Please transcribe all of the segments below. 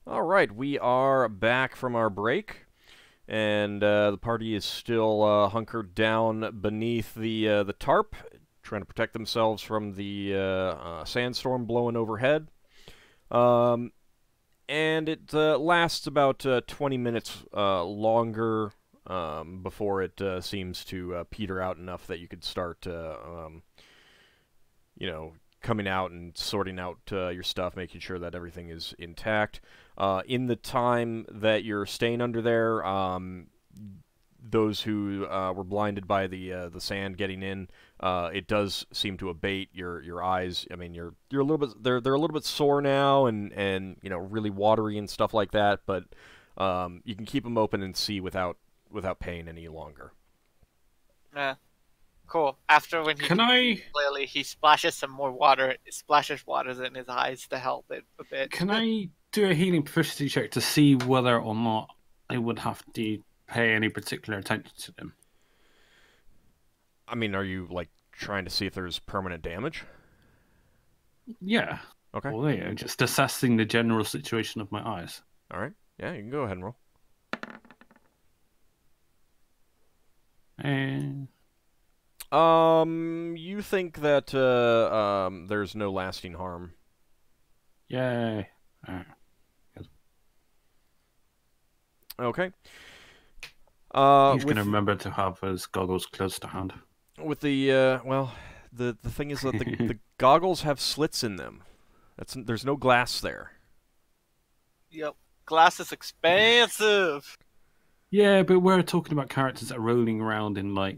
All right, we are back from our break, and the party is still hunkered down beneath the tarp, trying to protect themselves from the sandstorm blowing overhead. Um, and it lasts about 20 minutes longer before it seems to peter out enough that you could start, you know, coming out and sorting out your stuff, making sure that everything is intact. In the time that you're staying under there, those who were blinded by the sand getting in, it does seem to abate your eyes. I mean, you're a little bit they're a little bit sore now, and you know, really watery and stuff like that. But you can keep them open and see without pain any longer. Yeah. Cool. After when clearly he splashes some more water, splashes waters in his eyes to help it a bit. Can I do a healing proficiency check to see whether or not I would have to pay any particular attention to them? I mean, are you like trying to see if there's permanent damage? Yeah. Okay. Well, yeah, just assessing the general situation of my eyes. All right. Yeah, you can go ahead and roll. And you think that there's no lasting harm. yay. Okay. He's going to remember to have his goggles close to hand. With the well, the thing is that the goggles have slits in them. There's no glass there. Yep. Glass is expensive. Yeah, but we're talking about characters that are rolling around in like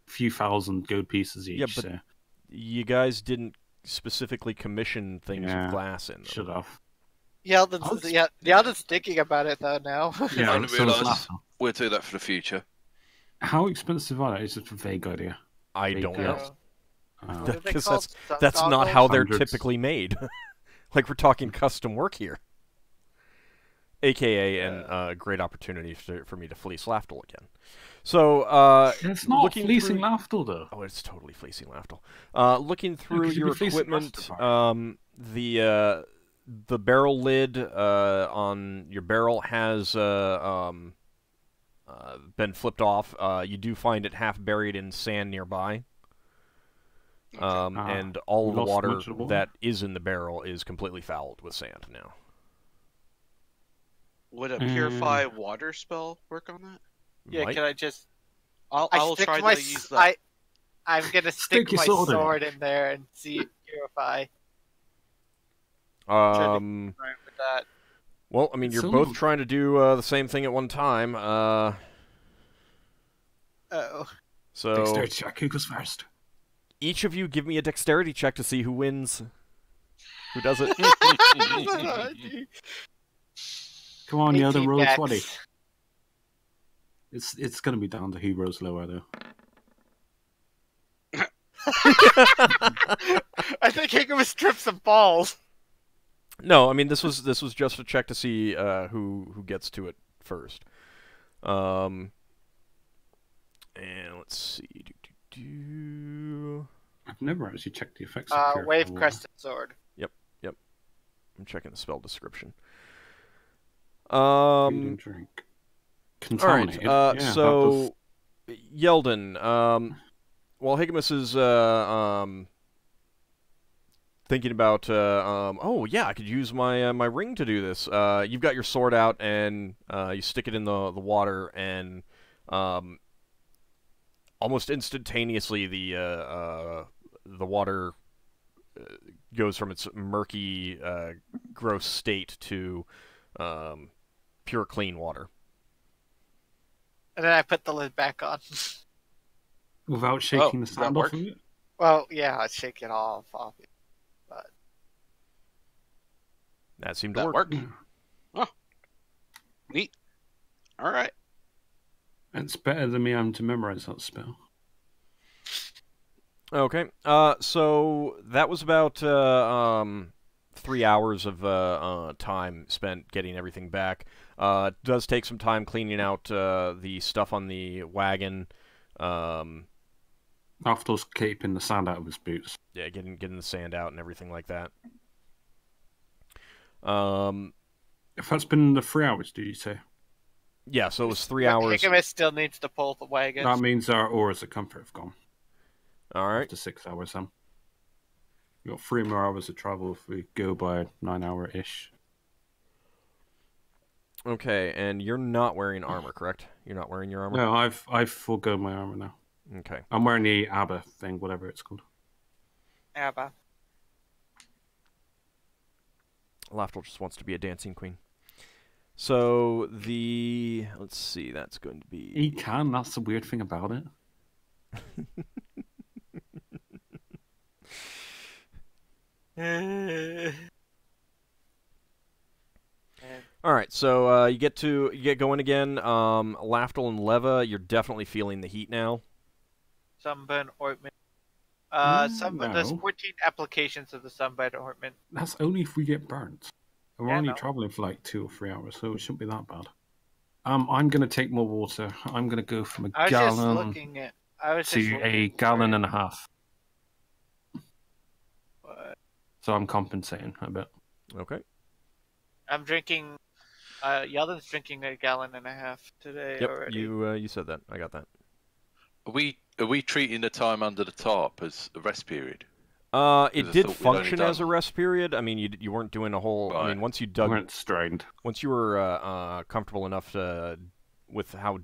a few thousand gold pieces each. Yeah, but so. You guys didn't specifically commission things with glass in them. Should have. Yeldan's thinking about it though now. Yeah, I didn't realise we'll do that for the future. How expensive are they? It's just a vague idea. I don't know. Because that's not how they're typically made. Like, we're talking custom work here. AKA a great opportunity for me to fleece Lafdul again. So, it's not fleecing Lafdul, though. Oh, it's totally fleecing Lafdul. Looking through your equipment, the barrel lid on your barrel has been flipped off. You do find it half buried in sand nearby. And all of the water that is in the barrel is completely fouled with sand now. Would a purify water spell work on that? Yeah, can I just... I'll try to use that. I'm going to stick my sword in there and see it purify. Well, I mean, you're both trying to do the same thing at one time. So dexterity check. Who goes first? Each of you give me a dexterity check to see who wins. Who does it? Come on, the other roll 20. It's going to be down to who rolls lower, though. I think Higgimus trips some balls. No, I mean, this was just a check to see who gets to it first. And let's see. I've never actually checked the effects. Wave crested sword. Yep. I'm checking the spell description. Food and drink. Contaminated. All right. So, Yeldan. While Higgimus is thinking about, oh yeah, I could use my my ring to do this. You've got your sword out and you stick it in the water, and almost instantaneously the water goes from its murky, gross state to pure, clean water. And then I put the lid back on. Without shaking the sand off of it? Well, yeah, I'd shake it off it. But that seemed to work. Oh, neat. All right. It's better than me having to memorize that spell. Okay. So that was about 3 hours of time spent getting everything back. It does take some time cleaning out the stuff on the wagon. Afterwards, keeping the sand out of his boots. Yeah, getting the sand out and everything like that. If that's been the 3 hours, did you say? Yeah, so it was 3 hours. Higgimus still needs to pull the wagons. That means our auras of comfort have gone. All right. After 6 hours, Sam. We've got 3 more hours of travel if we go by 9 hour-ish. Okay, and you're not wearing armor, correct? You're not wearing your armor? No, I've forgoed my armor now. Okay. I'm wearing the ABBA thing, whatever it's called. ABBA. Lafdul just wants to be a dancing queen. So let's see, that's going to be... He can, that's the weird thing about it. All right, so you get going again. Lafdul and Leva, you're definitely feeling the heat now. Sunburn ointment. No. There's 14 applications of the sunburn ointment. That's only if we get burnt. And we're only traveling for like 2 or 3 hours, so it shouldn't be that bad. I'm gonna take more water. I'm gonna go from a gallon to a gallon and a half. What? So I'm compensating a bit. Okay. I'm drinking. Yeldan's drinking a gallon and a half today already. You said that. I got that. Are we treating the time under the tarp as a rest period? It did function as a rest period. I mean, you weren't doing a whole. Right. I mean, once you dug, we weren't strained. Once you were comfortable enough with how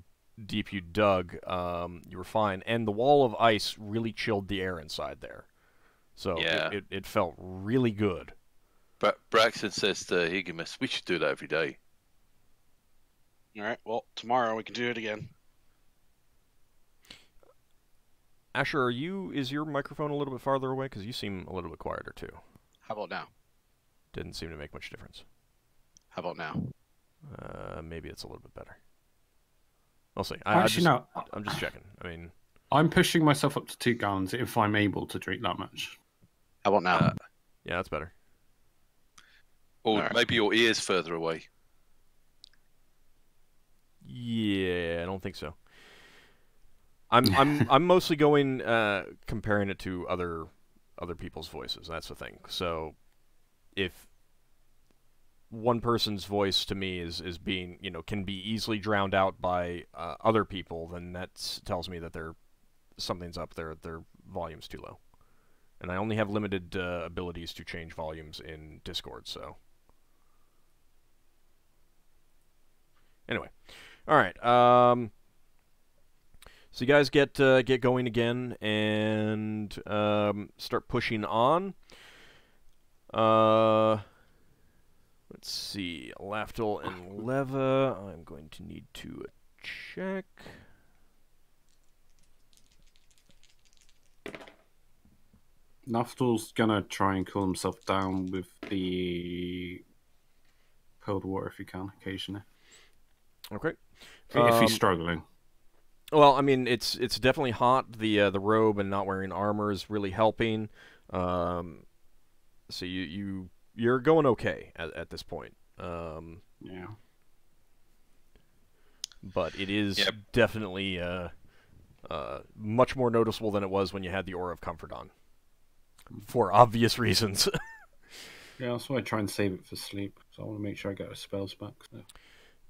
deep you dug, you were fine. And the wall of ice really chilled the air inside there, so it felt really good. But Braxon says to Higgimus, we should do that every day. All right. Well, tomorrow we can do it again. Asher, is your microphone a little bit farther away? Because you seem a little bit quieter, too. How about now? Didn't seem to make much difference. How about now? Maybe it's a little bit better. We'll see. I'm just checking. I mean... I'm pushing myself up to 2 gallons if I'm able to drink that much. How about now? Yeah, that's better. Or maybe your ear's further away. Yeah, I don't think so. I'm mostly going comparing it to other people's voices. That's the thing. So if one person's voice to me is being, can be easily drowned out by other people, then that tells me that something's up there. Their volume's too low. And I only have limited abilities to change volumes in Discord, so anyway. All right. So you guys get going again and start pushing on. Let's see, Lafdul and Leva. I'm going to need to check. Lafdul's gonna try and cool himself down with the cold water if he can, occasionally. Okay. If he's struggling. Well, I mean, it's definitely hot. The robe and not wearing armor is really helping. So you're going okay at this point. Yeah. But it is definitely much more noticeable than it was when you had the Aura of Comfort on, for obvious reasons. Yeah, that's why I try and save it for sleep. So I want to make sure I get our spells back. So.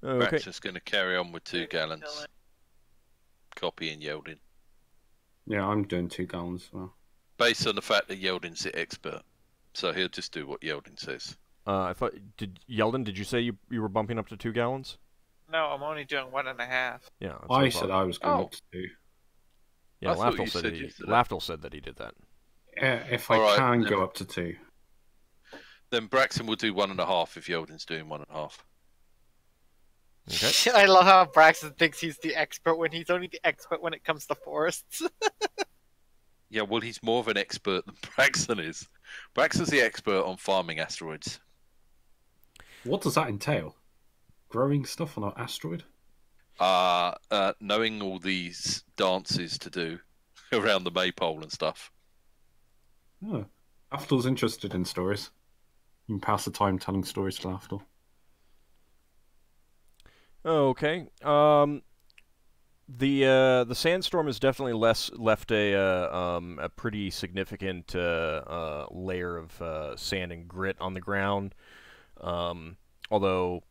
Okay. Braxon's going to carry on with 2 gallons. Copying Yeldan. Yeah, I'm doing 2 gallons as well. Based on the fact that Yeldan's the expert. So he'll just do what Yeldan says. I thought, Yeldan, did you say you were bumping up to 2 gallons? No, I'm only doing 1.5. Yeah. I said I was going up to 2. Yeah, Lafdul said that he did that. Yeah, if I can go up to 2. Then Braxon will do 1.5 if Yeldan's doing 1.5. Okay. I love how Braxon thinks he's the expert when he's only the expert when it comes to forests. Yeah, well, he's more of an expert than Braxon is. Braxon's the expert on farming asteroids. What does that entail? Growing stuff on an asteroid? Knowing all these dances to do around the maypole and stuff. Oh, Lafdul's interested in stories. You can pass the time telling stories to Lafdul. Okay. The sandstorm has definitely left a pretty significant layer of sand and grit on the ground. Although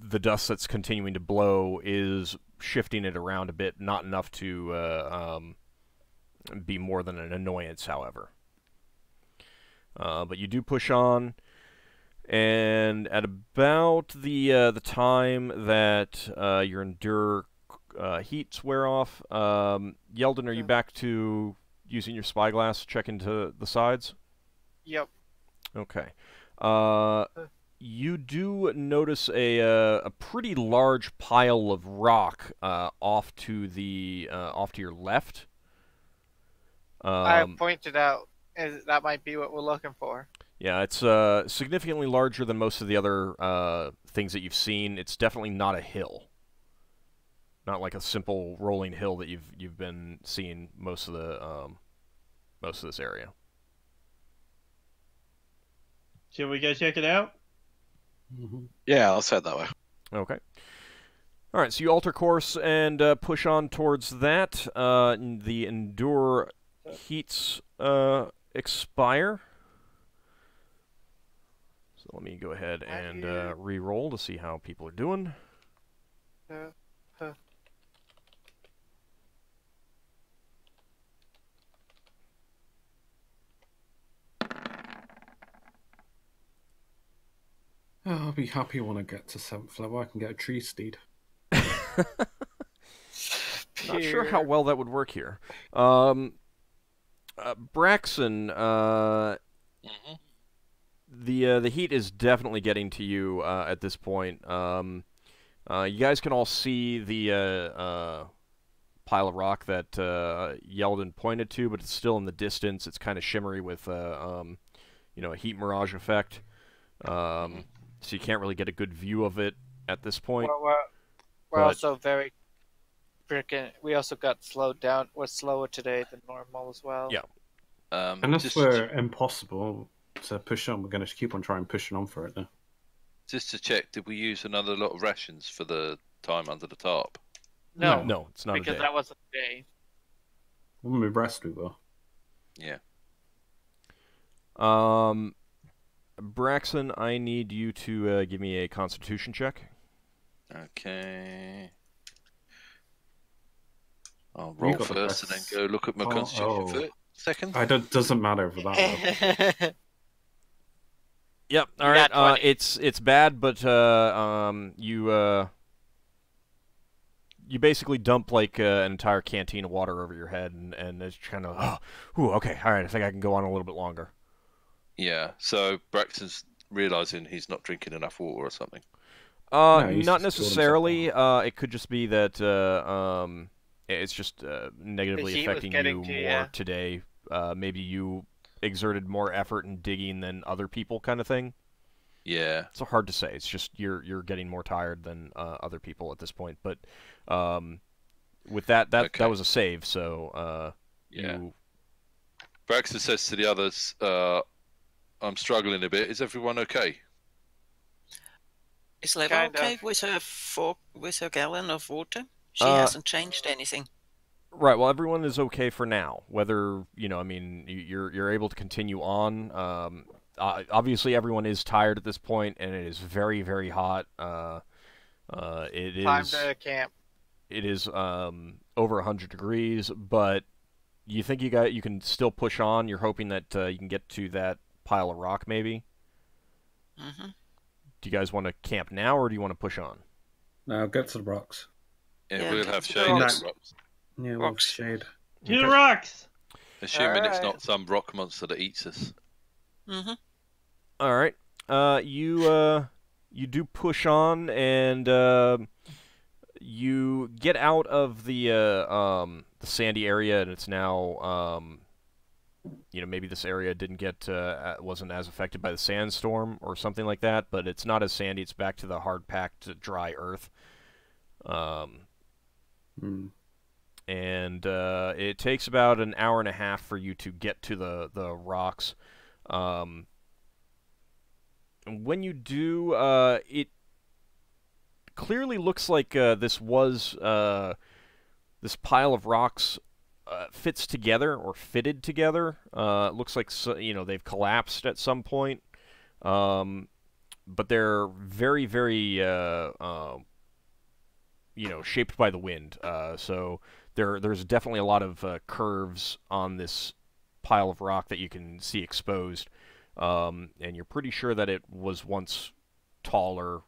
the dust that's continuing to blow is shifting it around a bit, not enough to be more than an annoyance, however. But you do push on, and at about the time that your endure heats wear off, Yeldan, are you back to using your spyglass to check into the sides? Yep. Okay. You do notice a pretty large pile of rock off to your left. I pointed out that might be what we're looking for. Yeah, it's significantly larger than most of the other things that you've seen. It's definitely not a hill. Not like a simple rolling hill that you've been seeing most of this area. Shall we go check it out? Yeah, let's head that way. Okay. All right, so you alter course and push on towards that. The endure heats expire. So let me go ahead and re-roll to see how people are doing. I'll be happy when I get to 7th level. I can get a tree steed. Not sure how well that would work here. Braxon, the heat is definitely getting to you at this point. You guys can all see the pile of rock that Yeldan pointed to, but it's still in the distance. It's kind of shimmery with a heat mirage effect. So you can't really get a good view of it at this point. Well, we're also very freaking. We also got slowed down. We're slower today than normal as well. Yeah. Unless we're impossible to push on, we're going to keep on trying pushing on for it now. Just to check, did we use another lot of rations for the time under the tarp? No, it's not because a day. that wasn't a day. When we rest, we will. Yeah. Braxon, I need you to give me a Constitution check. Okay. I'll roll first and then go look at my Constitution for second. Doesn't matter for that. Yep. All right. It's bad, but you basically dump like an entire canteen of water over your head, and it's kind of okay. All right. I think I can go on a little bit longer. Yeah, so Braxton's realizing he's not drinking enough water or something. Not necessarily. It could just be that it's just negatively affecting you more today. Maybe you exerted more effort in digging than other people, kind of thing. Yeah. It's hard to say. It's just you're getting more tired than other people at this point. But with that was a save. So yeah. Braxton says to the others, I'm struggling a bit. Is everyone okay? Is Level okay with her gallon of water? She hasn't changed anything. Right. Well, everyone is okay for now. Whether you're able to continue on. Obviously, everyone is tired at this point, and it is very, very hot. It is time to camp. It is over 100 degrees, but you think you can still push on. You're hoping that you can get to that pile of rock, maybe. Mm-hmm. Do you guys want to camp now, or do you want to push on? No, get to the rocks. Yeah, we'll have shade on the rocks. Yeah, we'll have shade. To the rocks! Assuming it's not some rock monster that eats us. Mm-hmm. All right. You do push on, and you get out of the sandy area, and it's now maybe this area wasn't as affected by the sandstorm or something like that, but it's not as sandy. It's back to the hard-packed, dry earth. And it takes about an hour and a half for you to get to the rocks. And when you do, it clearly looks like this pile of rocks fits together or fitted together. It looks like they've collapsed at some point. but they're very, very, shaped by the wind. So there's definitely a lot of curves on this pile of rock that you can see exposed, and you're pretty sure that it was once taller,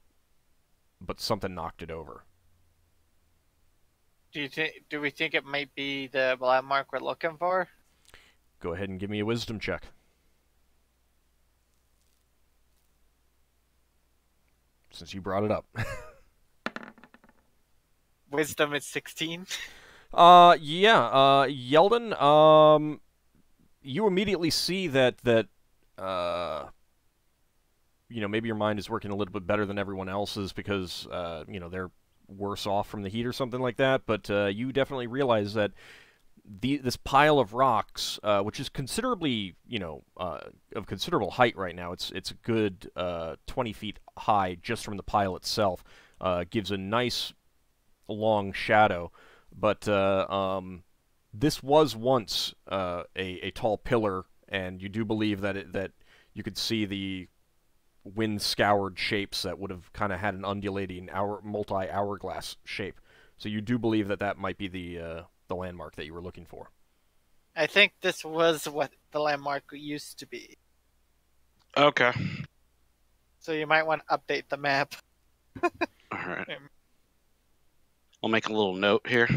but something knocked it over. Do we think it might be the landmark we're looking for? Go ahead and give me a wisdom check. Since you brought it up. Wisdom is 16. Yeldan, you immediately see that maybe your mind is working a little bit better than everyone else's because they're worse off from the heat or something like that, but you definitely realize that this pile of rocks, which is considerably, of considerable height right now, it's a good 20 feet high just from the pile itself, gives a nice long shadow, but this was once a tall pillar, and you do believe that you could see the wind-scoured shapes that would have kind of had an undulating multi-hourglass shape. So you do believe that might be the landmark that you were looking for. I think this was what the landmark used to be. Okay. So you might want to update the map. All right. I'll make a little note here.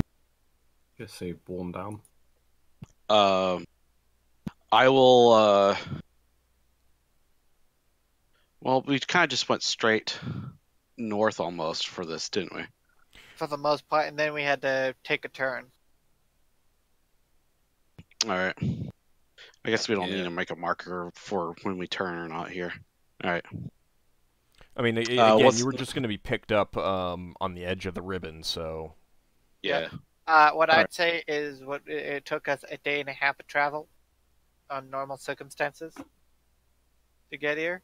Just say worn down. I will. Well, we kind of just went straight north almost for this, didn't we? For the most part, and then we had to take a turn. All right. I guess we don't need to make a marker for when we turn or not here. All right. I mean, again, you were just going to be picked up on the edge of the ribbon, so... Yeah. What I'd say is it took us a day and a half of travel on normal circumstances to get here.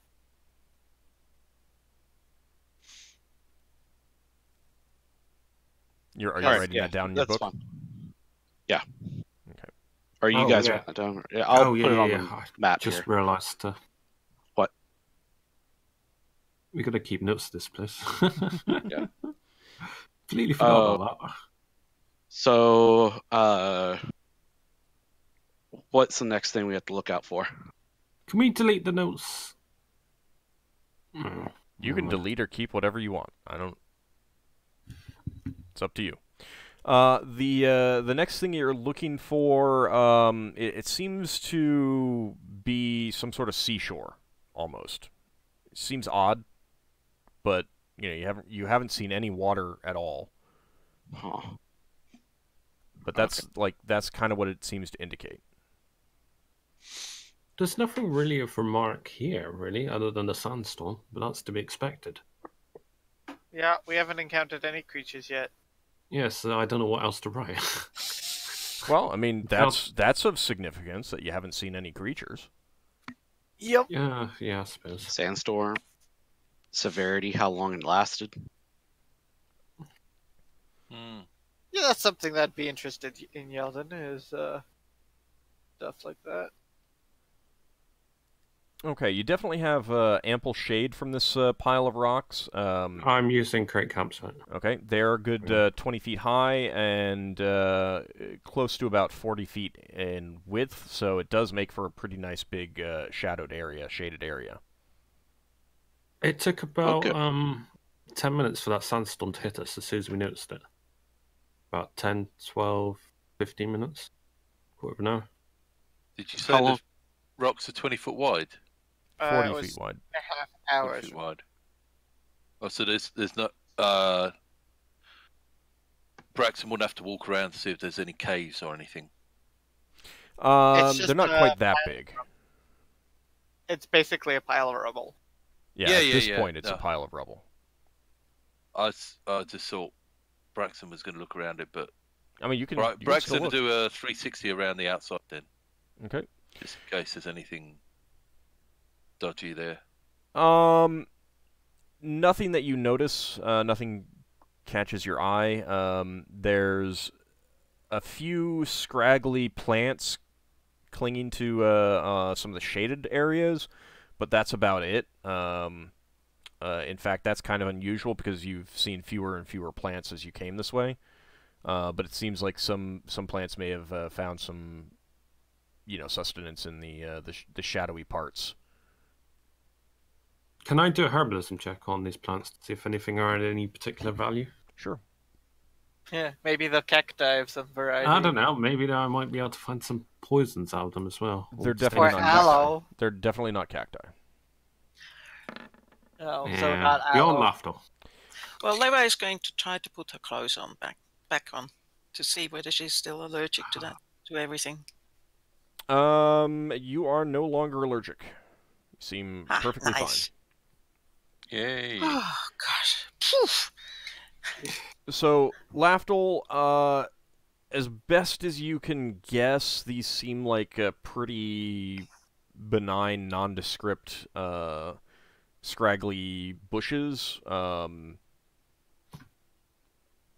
Are you writing that down in your book? Fine. Yeah. Okay. Are you guys writing that down? Yeah, I'll put it on the map just here. Realised. What? We gotta keep notes of this place. Yeah. Completely forgot about that. So, what's the next thing we have to look out for? Can we delete the notes? You can delete or keep whatever you want. It's up to you. The next thing you're looking for, it seems to be some sort of seashore, almost. It seems odd, but you haven't seen any water at all. Huh. But that's kind of what it seems to indicate. There's nothing really of remark here, really, other than the sandstorm, but that's to be expected. Yeah, we haven't encountered any creatures yet. Yes, I don't know what else to write. Well, I mean, that's of significance that you haven't seen any creatures. Yep. Yeah, I suppose. Sandstorm, severity, how long it lasted. Yeah, that's something that'd be interested in Yeldan, is stuff like that. Okay, you definitely have ample shade from this pile of rocks. I'm using Crate Campsite. Okay, they're a good 20 feet high and close to about 40 feet in width, so it does make for a pretty nice big shaded area. It took about 10 minutes for that sandstorm to hit us as soon as we noticed it. About 10, 12, 15 minutes. Quarter of an hour. Did you say the rocks are 20 foot wide? 40 feet wide. A half hours. 40 feet wide. Oh, so there's not... Braxon wouldn't have to walk around to see if there's any caves or anything. They're not quite that big. It's basically a pile of rubble. Yeah, at this point, it's a pile of rubble. I just thought Braxon was going to look around it, but... I mean, you can... Braxon will do a 360 around the outside then. Okay. Just in case there's anything dodgy there. Nothing that you notice. Nothing catches your eye. There's a few scraggly plants clinging to some of the shaded areas, but that's about it. In fact, that's kind of unusual because you've seen fewer and fewer plants as you came this way. But it seems like some plants may have found some, sustenance in the shadowy parts. Can I do a herbalism check on these plants to see if anything are at any particular value? Sure. Yeah, maybe the cacti have some variety. I don't know. Maybe I might be able to find some poisons out of them as well. They're definitely not aloe. Cacti. They're definitely not cacti. No, yeah, so not aloe. Beyond Lafdul. Well, Leva is going to try to put her clothes on back on to see whether she's still allergic to that, to everything. You are no longer allergic. You seem perfectly nice. fine. Yay. Oh, gosh. Poof. So, Lafdul, as best as you can guess, these seem like pretty benign, nondescript, scraggly bushes.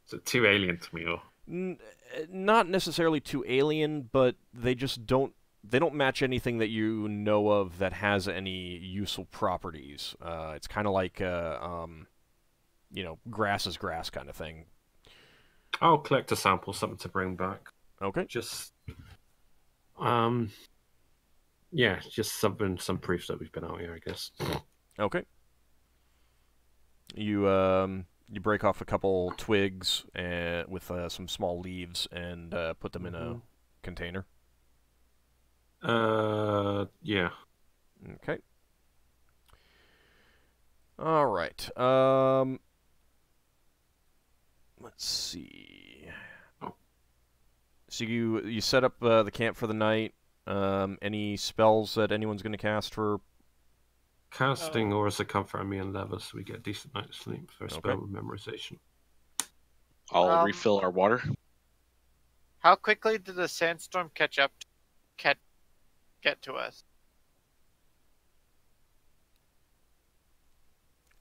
Is it too alien to me, or? Not necessarily too alien, but they just don't match anything that you know of that has any useful properties. It's kind of like grass is grass kind of thing. I'll collect a sample, something to bring back. Okay. Just, just some proof that we've been out here, I guess. Okay. You break off a couple twigs with some small leaves and put them in a container. Yeah. Okay. All right. Let's see. So you set up the camp for the night. Any spells that anyone's going to cast for? Casting or as a comfort on me and Leva, so we get a decent night's sleep for spell memorization. I'll refill our water. How quickly did the sandstorm get to us?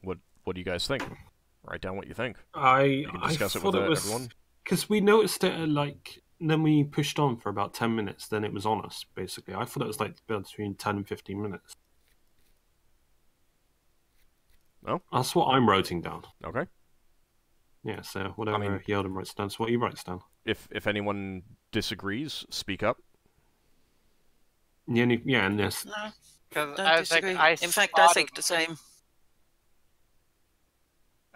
What do you guys think? Write down what you think. You can discuss I it thought with it was everyone. Because we noticed it then we pushed on for about 10 minutes, then it was on us, basically. I thought it was between 10 and 15 minutes. Oh? That's what I'm writing down. Okay. Yeah, so whatever Yeldan writes down, it's what he writes down. If anyone disagrees, speak up. And yes. No, Because don't I disagree. think In fact, I think the same.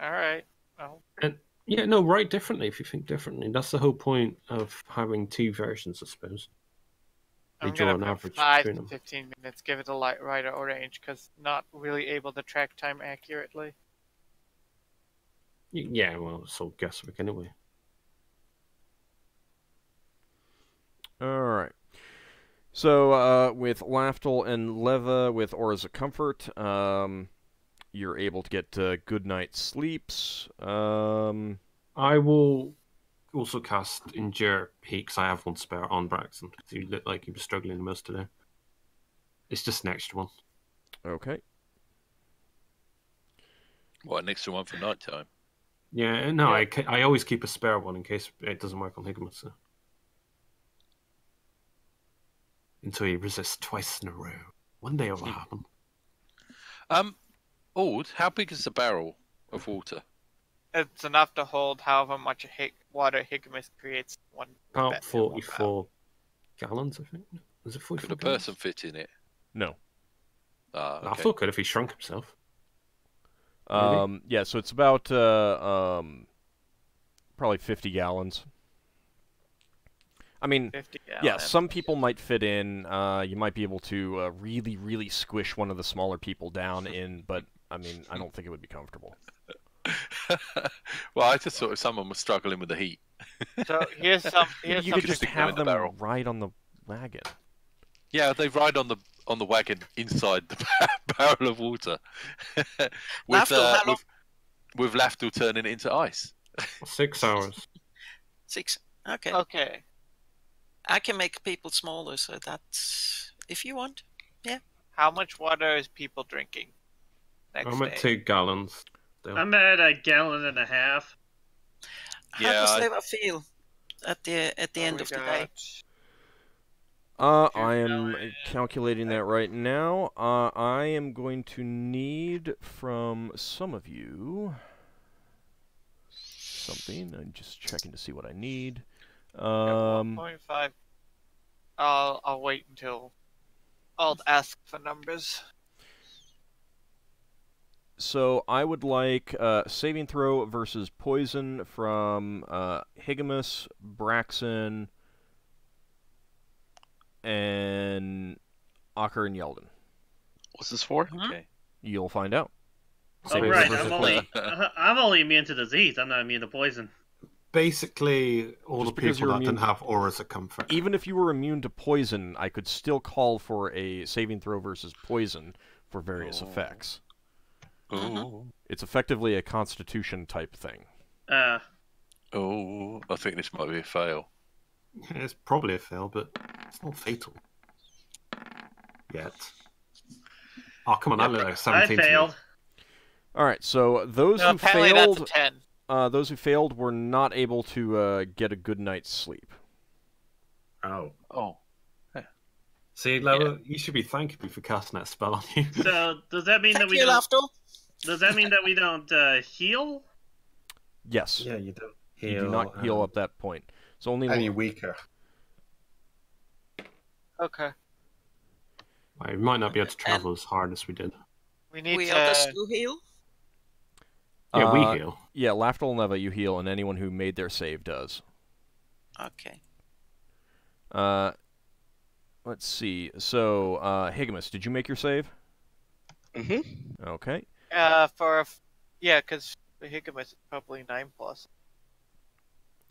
All right. Well. Write differently if you think differently. That's the whole point of having two versions, I suppose. They draw an average 5 between to them. 15 minutes. Give it a light right range, because not really able to track time accurately. Yeah, well, it's all guesswork anyway. All right. So with Lafdul and Leva with Auras of Comfort, you're able to get good night's sleeps. I will also cast Endure Heat, because I have one spare on Braxon, because he looked like he was struggling the most today. It's just an extra one. Okay. What, an extra one for night time? Yeah, no, I always keep a spare one in case it doesn't work on Higgimus. So. Until he resists twice in a row. One day it will happen. Ord, how big is the barrel of water? It's enough to hold however much water Higgimus creates. About 44 gallons, I think. Is it 44 Could a person fit in it? No. Okay. I thought could if he shrunk himself. Yeah, so it's about probably 50 gallons. I mean, 50 yeah, some people might fit in. You might be able to really, really squish one of the smaller people down in, but I mean, I don't think it would be comfortable. Well, I just thought if someone was struggling with the heat. So you could just have them ride on the wagon. Yeah, they ride on the wagon inside the barrel of water. with Lafdul turning it into ice. 6 hours. 6. Okay. Okay. I can make people smaller, so that's if you want. Yeah. How much water is people drinking? I'm at 2 gallons. Still. I'm at 1.5 gallons. How does Leva feel at the end of the day? I am calculating that right now. I am going to need from some of you something. I'm just checking to see what I need. 1.5. I'll wait until I'll ask for numbers. So I would like saving throw versus poison from Higgimus, Braxon, and Ockar and Yeldan. What's this for? Okay. You'll find out. Oh, right. I'm only immune to disease. I'm not immune to poison. Basically, all the people that didn't have auras of comfort. Even if you were immune to poison, I could still call for a saving throw versus poison for various effects. It's effectively a constitution type thing. I think this might be a fail. Yeah, it's probably a fail, but it's not fatal. Yet. Oh, come on, I look like 17. I failed. Alright, so those who failed... That's a 10. Those who failed were not able to get a good night's sleep. Oh. Yeah. See, Leo, you should be thanking me for casting that spell on you. So, does that mean that we don't... Does that mean that we don't heal? Yes. Yeah, you don't heal. You do not heal at that point. So only any weaker. Okay. We might not be able to travel as hard as we did. We need we others to heal? Yeah, we heal. Yeah, Lafdul and Leva, you heal, and anyone who made their save does. Okay. Let's see. So, Higgimus, did you make your save? Mm-hmm. Okay. Because Higgimus is probably 9+.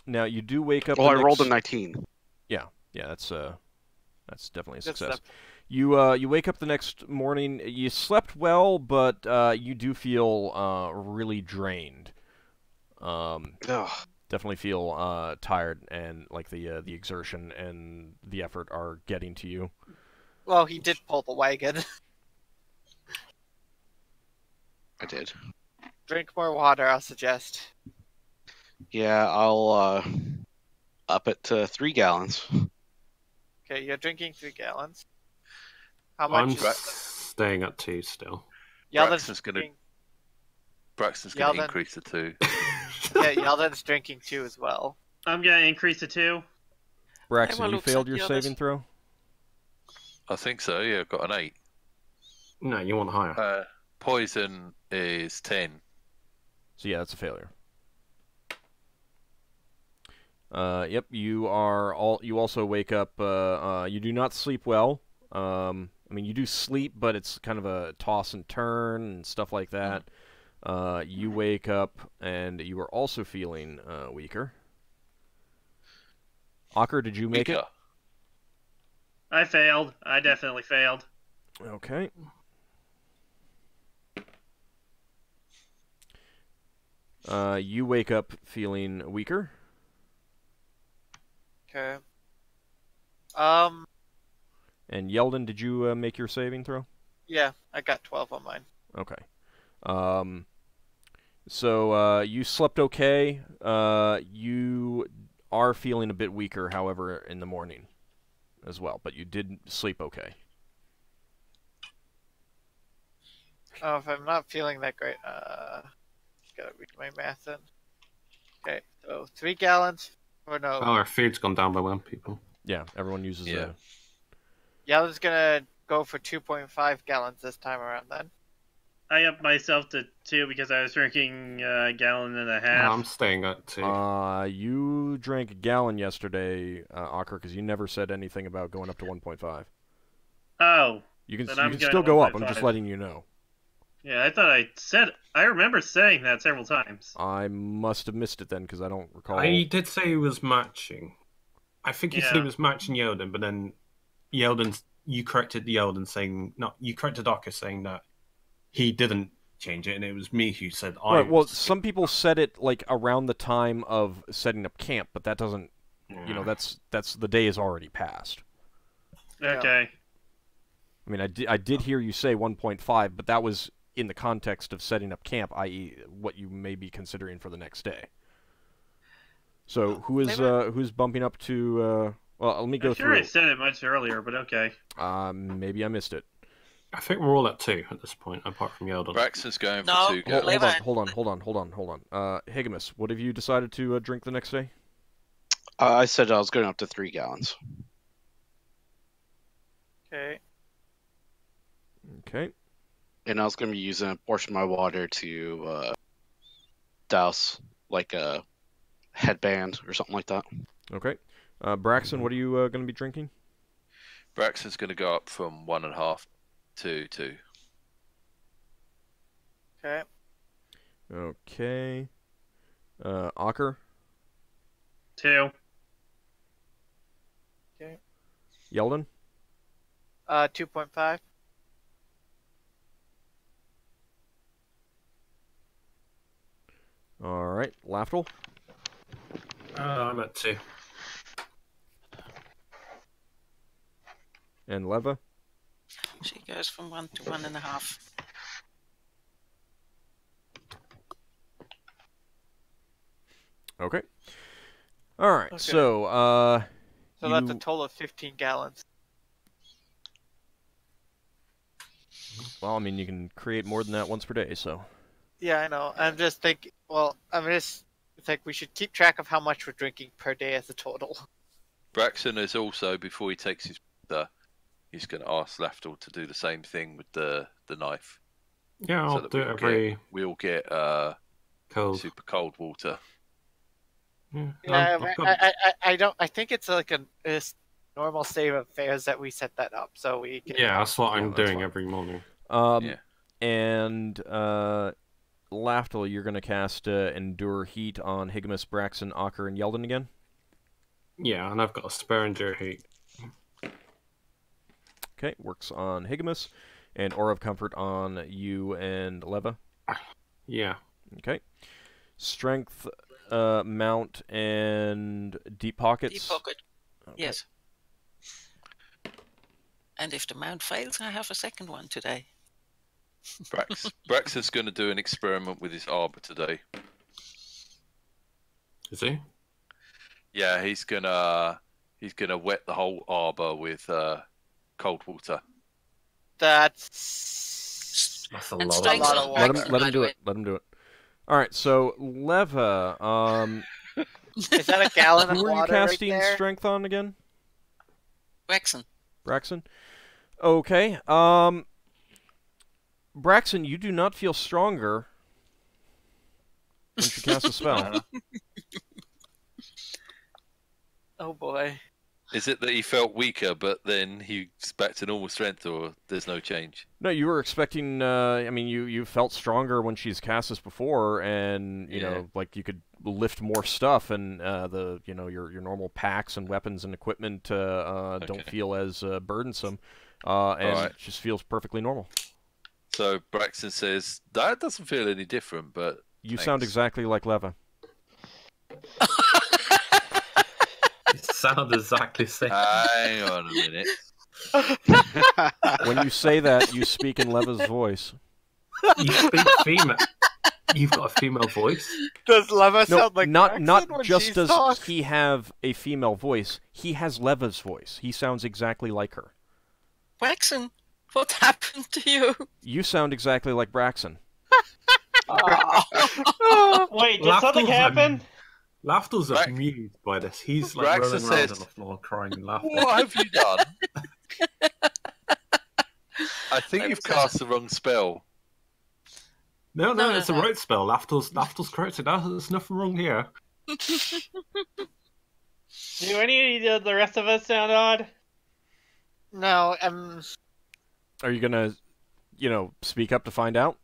Now, you do wake up... I rolled a 19. Yeah, that's definitely a success. You wake up the next morning. You slept well, but you do feel really drained. Definitely feel tired, and like the exertion and the effort are getting to you. Well, he did pull the wagon. I did. Drink more water, I'll suggest. Yeah, I'll up it to 3 gallons. Okay, you're drinking 3 gallons. How much? I'm staying at 2 still. Braxton's gonna increase to 2. Yeah, Yeldan's drinking 2 as well. I'm gonna increase to 2. Braxton, you failed your saving throw? I think so, yeah, I've got an 8. No, you want higher. Poison is 10. So yeah, that's a failure. Yep, you also wake up, you do not sleep well. I mean, you do sleep, but it's kind of a toss and turn and stuff like that. You wake up, and you are also feeling weaker. Ockar, did you make it? I failed. I definitely failed. Okay. You wake up feeling weaker. Okay. And Yeldan, did you make your saving throw? Yeah, I got 12 on mine. Okay. So you slept okay. You are feeling a bit weaker, however, in the morning as well, but you did sleep okay. Oh, if I'm not feeling that great, gotta read my math then. Okay, so 3 gallons or no? Oh, our food's gone down by 1 people. Yeah, everyone uses Yeah, I was gonna go for 2.5 gallons this time around then. I upped myself to 2 because I was drinking a gallon and a half. No, I'm staying at 2. You drank a gallon yesterday, Ockar, because you never said anything about going up to 1.5. Oh. You can still go up. I'm just letting you know. Yeah, I thought I remember saying that several times. I must have missed it then, because I don't recall. I did say he was matching. I think he said he was matching Yeldan, but then you corrected Yeldan saying, no, you corrected Ockar saying that he didn't change it, and it was me who said I. Right, well, some people said it like around the time of setting up camp, but that doesn't, you know, that's the day is already passed. Okay. I mean, I did hear you say 1.5, but that was in the context of setting up camp, i.e., what you may be considering for the next day. So who's bumping up to Well, let me go I'm through. sure I said it much earlier, but okay. Maybe I missed it. I think we're all at 2 at this point, apart from Yeldan. Braxton's going for No, 2 gallons. Hold on. Higgimus, what have you decided to drink the next day? I said I was going up to 3 gallons. Okay. Okay. And I was going to be using a portion of my water to douse like a headband or something like that. Okay. Braxon, what are you going to be drinking? Braxton's going to go up from 1.5 to 2. Okay. Okay. Ockar? 2. Okay. Yeldan? 2.5. All right. Lafdul? I'm at 2. And Leva? She goes from 1 to 1.5. Okay. All right. Okay. So, So that's a total of 15 gallons. Well, I mean, you can create more than that once per day, so. Yeah, I know. I'm just thinking. Well, I'm just think we should keep track of how much we're drinking per day as a total. Braxon is also, before he takes his he's going to ask Lafdul to do the same thing with the knife. Yeah, I'll do it every... We'll get cold. super cold water. Yeah, I think it's like a normal state of affairs that we set that up, so we can... Yeah, that's what I'm doing every morning. And Lafdul, you're going to cast Endure Heat on Higgimus, Braxon, Ockar, and Yeldan again? Yeah, and I've got a spare Endure Heat. Okay, works on Higgimus, and Aura of Comfort on you and Leva? Yeah. Okay. Strength, Mount, and Deep Pockets? Deep Pocket, okay. Yes. And if the mount fails, I have a second one today. Braxon's going to do an experiment with his arbor today. Is he? Yeah, he's gonna wet the whole arbor with cold water. That's a lot of water. Let him do it. Let him do it. All right, so Leva, is that a gallon of water? Who are you casting strength on again? Braxon. Braxon. Okay. Braxon, you do not feel stronger when you cast a spell. Oh boy. Is it that he felt weaker, but then he's back to normal strength, or there's no change? No, you were expecting. I mean, you felt stronger when she's cast this before, and you know, like you could lift more stuff, and your normal packs and weapons and equipment don't feel as burdensome, and it just feels perfectly normal. So Braxton says that doesn't feel any different, but you sound exactly like Leva. You sound exactly the same. Hang on a minute. When you say that, you speak in Leva's voice. You speak female. You've got a female voice. Does Leva sound like not when just does talks? he have a female voice, he has Leva's voice. He sounds exactly like her. Braxon, what happened to you? You sound exactly like Braxon. Wait, did something happen? Lafdul's amused by this. He's like rolling around on the floor crying and laughing. What have you done? I think you've cast the wrong spell. No, it's the right spell. Lafdul's corrected. There's nothing wrong here. Do any of the rest of us sound odd? No, Are you gonna, speak up to find out?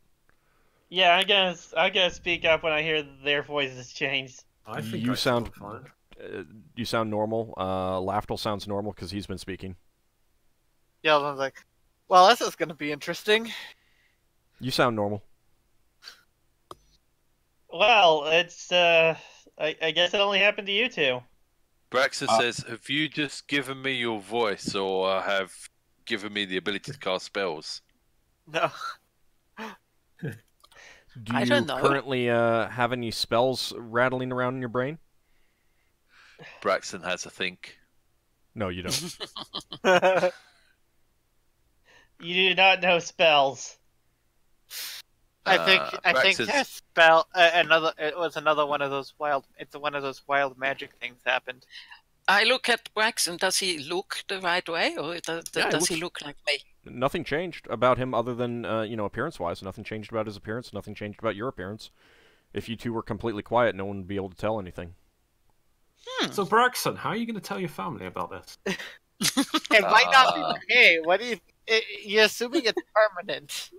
Yeah, I'm gonna speak up when I hear their voices change. I think you sound normal. Lafdul sounds normal because he's been speaking. Yeah, I was like, well, this is going to be interesting. You sound normal. Well, it's I guess it only happened to you two. Braxton says, "Have you just given me your voice, or have given me the ability to cast spells?" No. Do you currently have any spells rattling around in your brain? Braxton has a think. No, you don't. You do not know spells. I think a spell it was another one of those wild. It's one of those wild magic things happened. I look at Braxon. Does he look the right way, or does he look like me? Nothing changed about him other than appearance-wise. Nothing changed about his appearance. Nothing changed about your appearance. If you two were completely quiet, no one would be able to tell anything. So Braxon, how are you going to tell your family about this? It might not be okay. What do you're assuming it's permanent?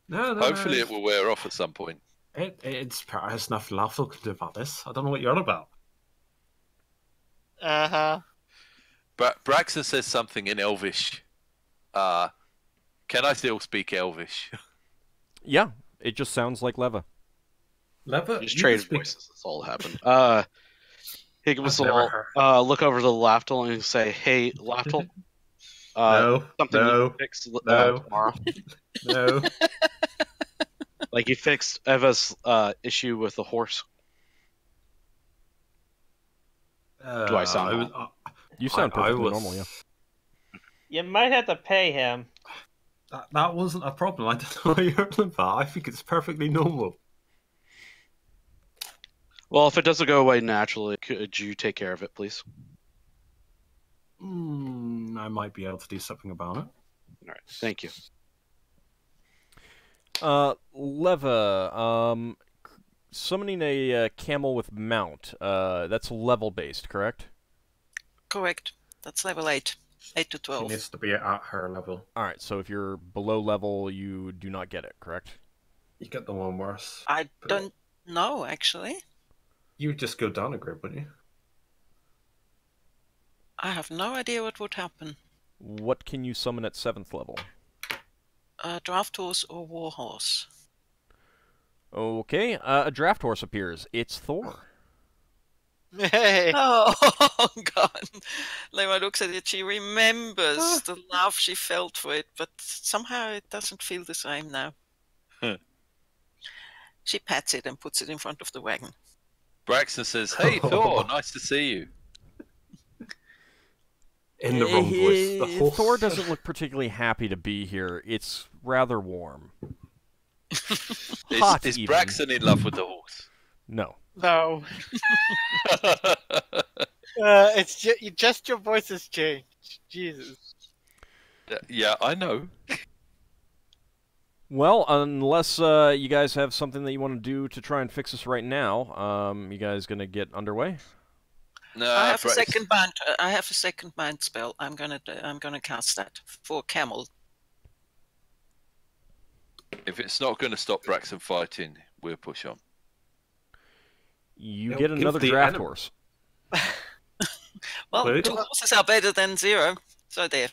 No. Hopefully it will wear off at some point. It's nothing Lafdul can do about this. I don't know what you're on about. But Braxon says something in Elvish. Can I still speak Elvish? Yeah, it just sounds like Leva. Leva? Just trade voices. That's all that happened. Higgimus will look over to Lafdul and say, "Hey, Lafdul. Something you fix tomorrow." No. Like you fixed Eva's issue with the horse. Do I sound? You sound perfectly normal, yeah. You might have to pay him. That wasn't a problem. I don't know what you're on about. I think it's perfectly normal. Well, if it doesn't go away naturally, could you take care of it, please? I might be able to do something about it. All right, thank you. Leva, summoning a camel with mount, that's level-based, correct? Correct. That's level 8. 8 to 12. She needs to be at her level. Alright, so if you're below level, you do not get it, correct? You get the one worse. I don't know, actually. You would just go down a grid, wouldn't you? I have no idea what would happen. What can you summon at 7th level? A draft horse or war horse. Okay, a draft horse appears. It's Thor. Hey. Oh, God. Lema looks at it. She remembers the love she felt for it, but somehow it doesn't feel the same now. She pats it and puts it in front of the wagon. Braxon says, "Hey, Thor, nice to see you." In the wrong voice. The horse. Thor doesn't look particularly happy to be here. It's rather warm. Hot, is even. Braxon in love with the horse? No. No. It's just your voice has changed. Jesus. Yeah, I know. Well, unless you guys have something that you want to do to try and fix this right now, you guys gonna get underway? No, I have a second mind. I have a second mind spell. I'm gonna cast that for camel. If it's not going to stop Braxon fighting, we'll push on. You get another draft horse. Well, 2 horses are better than 0. So there.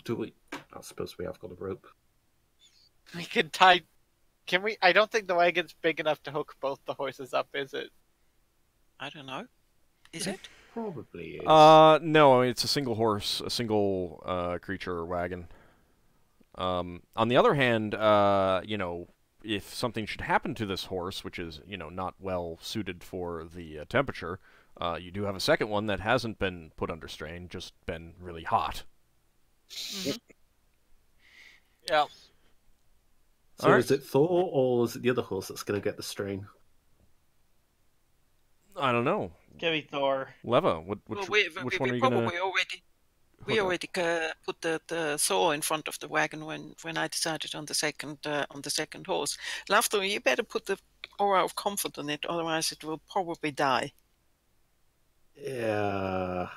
Do we? I suppose we have got a rope. We could tie. Can we? I don't think the wagon's big enough to hook both the horses up, is it? I don't know. Is it? Probably is. No, I mean, it's a single horse, a single creature or wagon. On the other hand, if something should happen to this horse, which is, not well suited for the temperature, you do have a second one that hasn't been put under strain, just been really hot. Mm-hmm. Yeah. So is it Thor or is it the other horse that's going to get the strain? I don't know. Give me Thor. Leva, which one are you going to... We already put the Thor in front of the wagon when I decided on the second horse. Lafdul, you better put the aura of comfort on it, otherwise it will probably die. Yeah.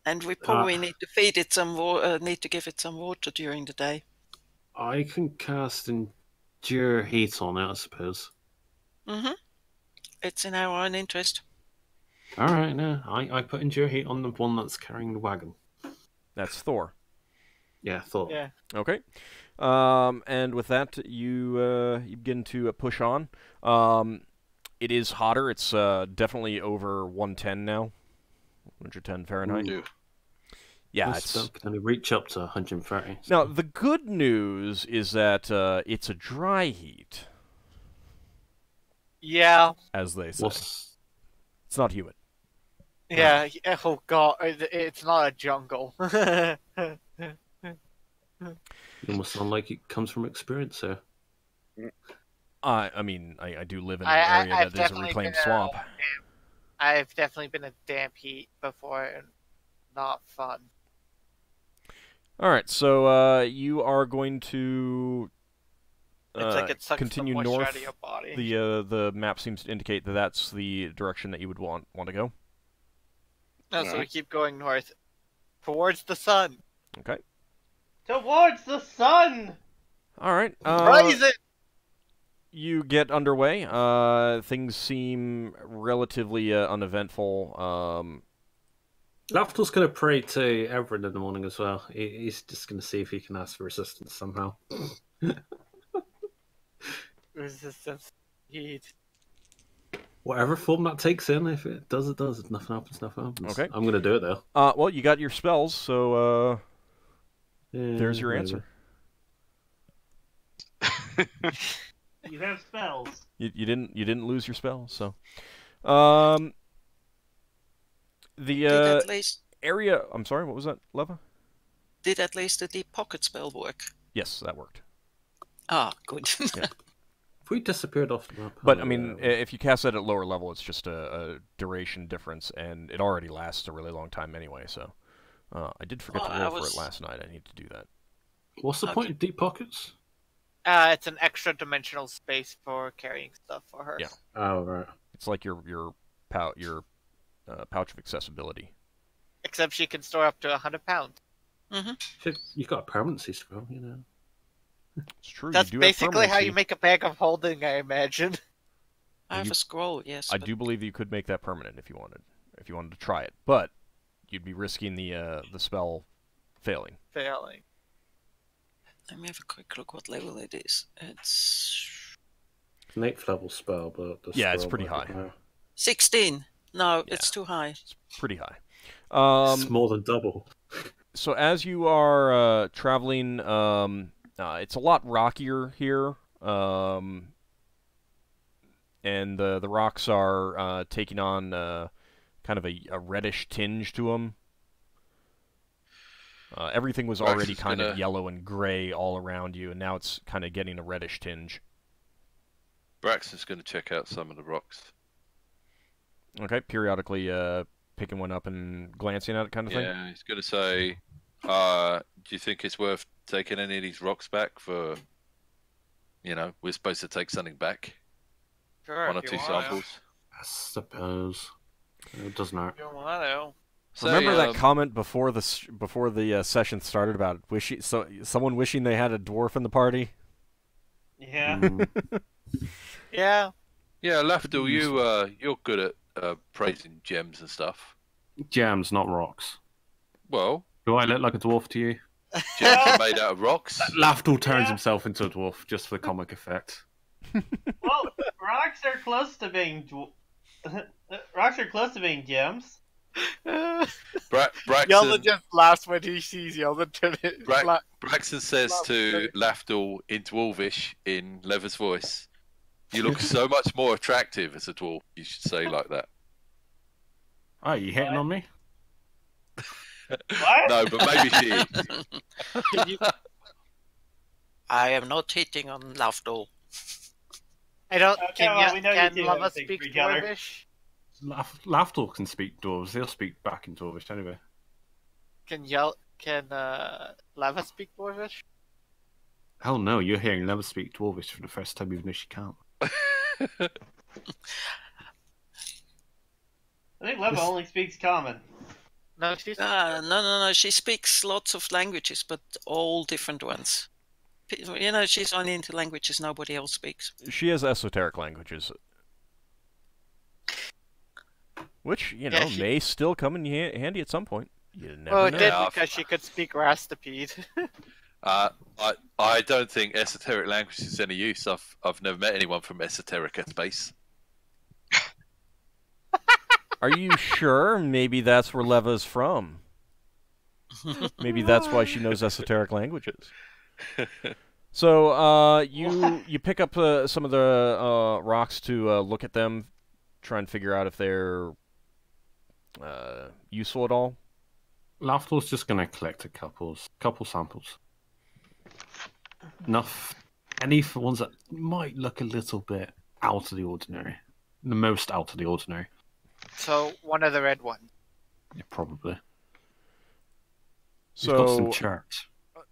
And we probably need to feed it some need to give it some water during the day. I can cast Endure Heat on it, I suppose. Mm-hmm. It's in our own interest. Alright, no. I put Endure Heat on the one that's carrying the wagon. That's Thor. Yeah, Thor. Yeah. Okay. And with that, you begin to push on. It is hotter. It's definitely over 110 now. 110 Fahrenheit. Ooh. Yeah, Can only reach up to 130. So. Now, the good news is that it's a dry heat. Yeah. As they say. It's not humid. Yeah. Oh god, it's not a jungle. You almost sound like it comes from experience, sir. I mean, I do live in an area that is a reclaimed swamp. I've definitely been in damp heat before, and not fun. All right, so you are going to it's like it sucks continue the north. Out of your body. The map seems to indicate that that's the direction that you would want to go. No, so we keep going north towards the sun. Okay. Towards the sun. All right. Praise it. You get underway. Things seem relatively uneventful. Lafdul's going to pray to Everett in the morning as well. He's just going to see if he can ask for assistance somehow. Resistance. Whatever form that takes in, if it does, it does. If nothing happens, nothing happens. Okay. I'm going to do it, though. Well, you got your spells, so there's your answer. You have spells. You didn't lose your spells, so the at least... area. I'm sorry, what was that, Leva? Did at least the deep pocket spell work? Yes, that worked. Ah, good. Yeah. If we disappeared off the map, but I mean, if you cast that at lower level, it's just a duration difference, and it already lasts a really long time anyway. So I did forget to roll for it last night. I need to do that. What's the point of deep pockets? It's an extra dimensional space for carrying stuff for her. Yeah. Oh, right. It's like your pouch of accessibility. Except she can store up to 100 pounds. Mm-hmm. You've got a permanency spell, you know. It's true. That's you do basically how you make a bag of holding, I imagine. I have a scroll, yes. I do believe you could make that permanent if you wanted to try it, but you'd be risking the spell failing. Let me have a quick look what level it is. It's an 8th level spell, but it's pretty high. 16. No, it's too high. It's pretty high. It's more than double. So as you are traveling, it's a lot rockier here, and the rocks are taking on kind of a reddish tinge to them. Everything was already kind of yellow and gray all around you, and now it's kind of getting a reddish tinge. Braxon's going to check out some of the rocks. Okay, periodically picking one up and glancing at it kind of thing? Yeah, he's going to say, do you think it's worth taking any of these rocks back for, we're supposed to take something back? Sure, 1 or 2 samples? I suppose. It doesn't hurt. You want to. So, remember that comment before the session started about someone wishing they had a dwarf in the party? Yeah. Yeah. Yeah, Lafdul, you're good at praising gems and stuff. Gems, not rocks. Well, do I look like a dwarf to you? Gems are made out of rocks. Lafdul turns himself into a dwarf just for comic effect. Well, rocks are close to being gems. Yeldan just laughs when he sees Yeldan. Braxon says to Lafdul in Dwarvish in Lever's voice, "You look so much more attractive as a dwarf." You should say like that. Oh, you hitting on me? What? No, but maybe she is. I am not hitting on Lafdul. I don't. Okay, can Lava speak Dwarvish? Lafdul can speak dwarves. They'll speak back in Dwarvish anyway. Can Lava speak Dwarvish? Hell no, you're hearing Lava speak Dwarvish for the first time, even though she can't. I think Leva only speaks common. No, she's no. She speaks lots of languages, but all different ones. She's only into languages nobody else speaks. She has esoteric languages, which may still come in handy at some point. You never know. It did because she could speak Rastapede. I don't think esoteric language is any use. I've never met anyone from esoterica space. Are you sure? Maybe that's where Leva's from. Maybe that's why she knows esoteric languages. So you pick up some of the rocks to look at them, try and figure out if they're useful at all? Lafdul's just going to collect a couple samples. Enough. Any ones that might look a little bit out of the ordinary. The most out of the ordinary. So, one of the red ones. Yeah, probably. So, we've got some charts.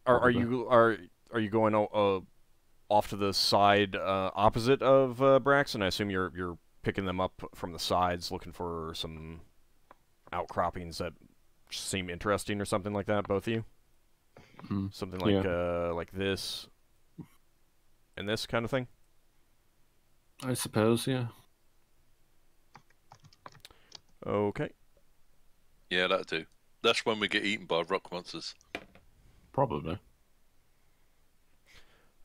Are you going off to the side opposite of Braxon? I assume you're picking them up from the sides, looking for some outcroppings that seem interesting or something like that. Both of you, something like this and this kind of thing. I suppose, yeah. Okay. Yeah, that'll do. That's when we get eaten by rock monsters. Probably.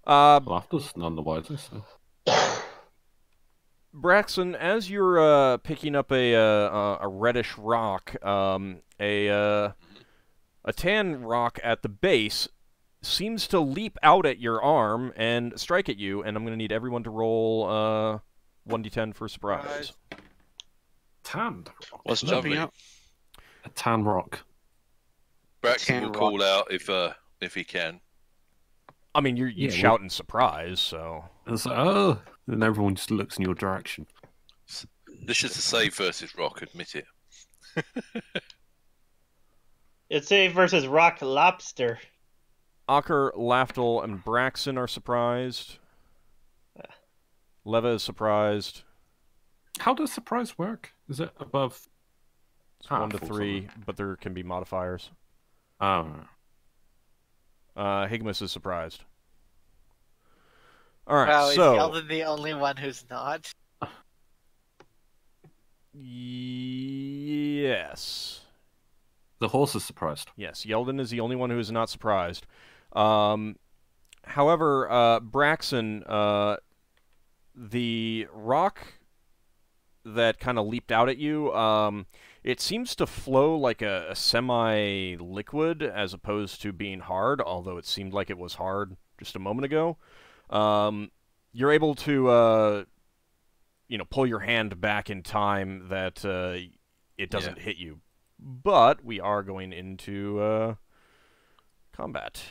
Lafdul's none the wiser, so. Braxon, as you're picking up a reddish rock, a tan rock at the base seems to leap out at your arm and strike at you, and I'm going to need everyone to roll 1d10 for surprise. Tan? What's jumping out? A tan rock. Braxon will call out if he can. I mean, you shout in surprise, so... It's like, oh! And everyone just looks in your direction. This is a save versus rock, admit it. It's save versus rock lobster. Ockar, Lafdul, and Braxon are surprised. Leva is surprised. How does surprise work? Is it above? It's 1 to 3, but there can be modifiers. Oh. Higgimus is surprised. All right, wow, so... is Yeldan the only one who's not? Yes. The horse is surprised. Yes, Yeldan is the only one who is not surprised. However, Braxon, the rock that kind of leaped out at you, it seems to flow like a semi-liquid as opposed to being hard, although it seemed like it was hard just a moment ago. You're able to, pull your hand back in time that it doesn't hit you. But we are going into combat.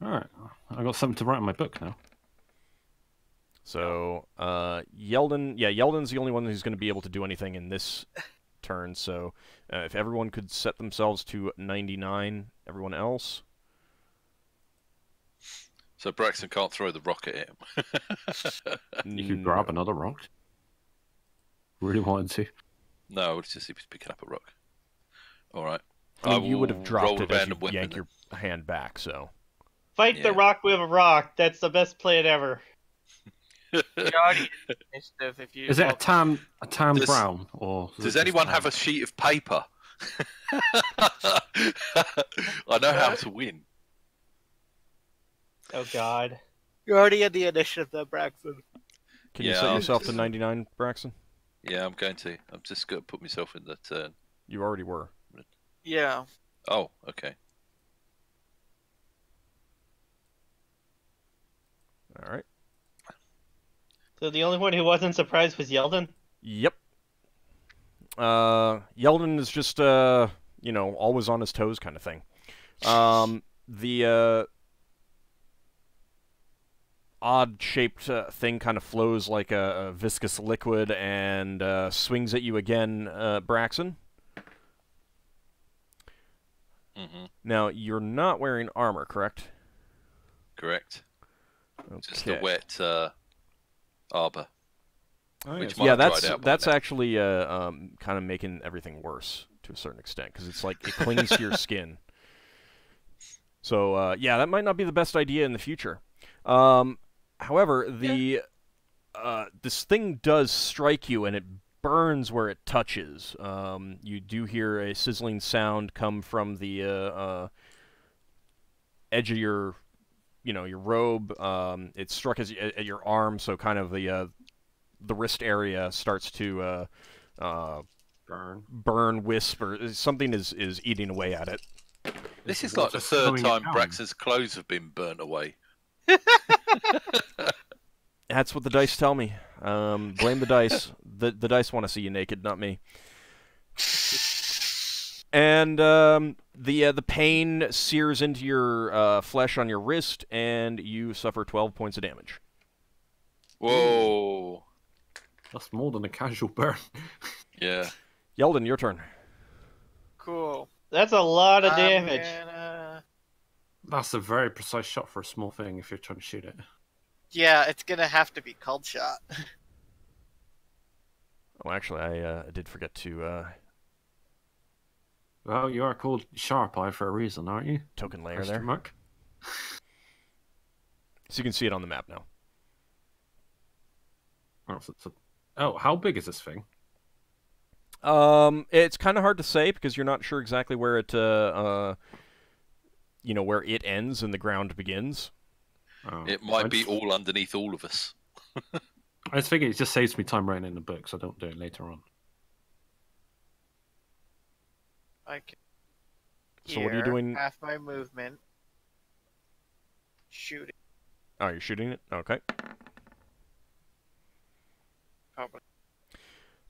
Alright, I got something to write in my book now. So, Yeldan's the only one who's going to be able to do anything in this turn, so if everyone could set themselves to 99, everyone else. So Braxton can't throw the rock at him. You could grab another rock. Really wanted to. No, it's just he was picking up a rock. Alright. I mean, you would have dropped it as you yank your hand back, so... Fight the rock with a rock. That's the best plan ever. Is it a tan brown or? Does anyone have a sheet of paper? I know how to win. Oh God! You're already in the initiative, though, Braxon. Can you set yourself to 99, Braxon? Yeah, I'm going to. I'm just going to put myself in the turn. You already were. Yeah. Oh, okay. All right. So the only one who wasn't surprised was Yeldan? Yep. Yeldan is just, always on his toes kind of thing. The odd-shaped thing kind of flows like a viscous liquid and swings at you again, Braxon. Mm-hmm. Now, you're not wearing armor, correct? Correct. Okay. Just a wet arbor. Oh, yeah, that's actually kind of making everything worse to a certain extent, because it's like it clings to your skin. So, yeah, that might not be the best idea in the future. However, this thing does strike you, and it burns where it touches. You do hear a sizzling sound come from the edge of your robe. It struck at your arm, so kind of the wrist area starts to burn, wisp, or something is eating away at it. This is like the third time Brax's clothes have been burnt away. That's what the dice tell me. Blame the dice. The dice want to see you naked, not me. And the pain sears into your flesh on your wrist, and you suffer 12 points of damage. Whoa. That's more than a casual burn. Yeah. Yeldan, your turn. Cool. That's a lot of damage. That's a very precise shot for a small thing if you're trying to shoot it. Yeah, it's gonna have to be called shot. Oh, actually, I did forget to... Well, you are called Sharp Eye for a reason, aren't you? Token layer there. Mark. So you can see it on the map now. Oh, how big is this thing? It's kind of hard to say because you're not sure exactly where it, where it ends and the ground begins. Oh, it might be all underneath all of us. I just figure it just saves me time writing in the book, so I don't do it later on. I can. So what are you doing? Half my movement. Shooting. Oh, you're shooting it? Okay. Probably.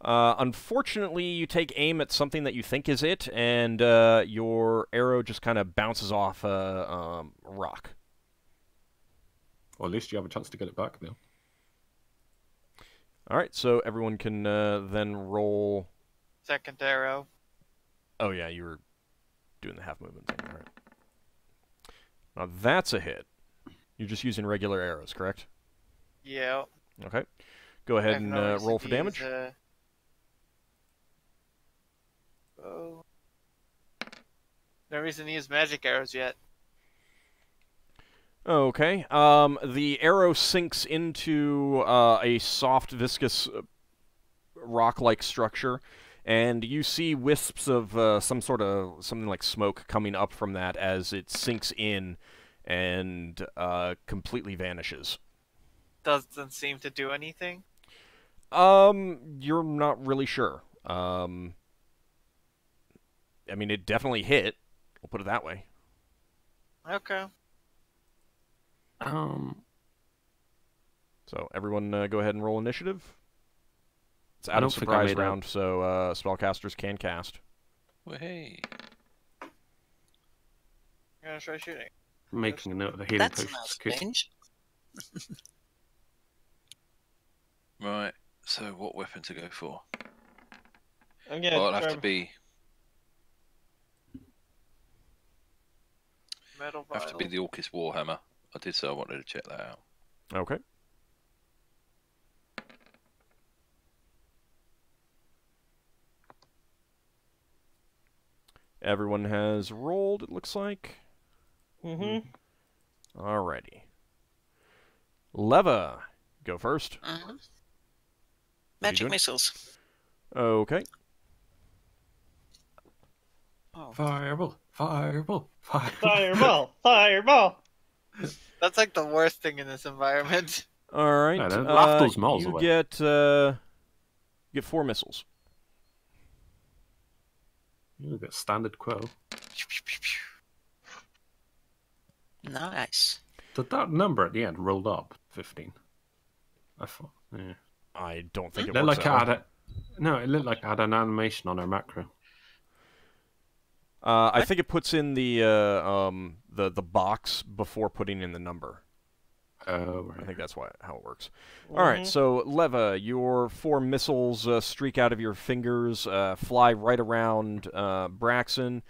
Unfortunately, you take aim at something that you think is it, and your arrow just kind of bounces off a rock. Well, at least you have a chance to get it back, though. All right, so everyone can then roll... Second arrow. Oh, yeah, you were doing the half movement thing. All right. Now, that's a hit. You're just using regular arrows, correct? Yeah. Okay. Go ahead and roll for damage. Oh. No reason to use magic arrows yet. Okay. The arrow sinks into a soft, viscous, rock-like structure, and you see wisps of something like smoke coming up from that as it sinks in and completely vanishes. Doesn't seem to do anything? You're not really sure. I mean, it definitely hit. We'll put it that way. Okay. So everyone go ahead and roll initiative. It's out of surprise round, so spellcasters can cast. Well, hey. I'm gonna try shooting. Making a note of the healing That's potions. a nice range. Right, so what weapon to go for? I'm gonna Well, it'll have to be... Metal have to be the Orcus Warhammer. I did say I wanted to check that out. Okay. Everyone has rolled, it looks like. Mm-hmm. Alrighty. Leva, go first. Magic missiles. Okay. Oh. Fireball, fireball, fireball. Fireball, fireball. That's like the worst thing in this environment. Alright. You get 4 missiles. You get standard quo. Nice. Did that number at the end rolled up? 15. I thought. Yeah. I don't think it looked works like that way. No, it looked like I had an animation on our macro. I think it puts in the box before putting in the number. Oh, right. I think that's how it works. All right, so Leva, your 4 missiles streak out of your fingers, fly right around Braxon,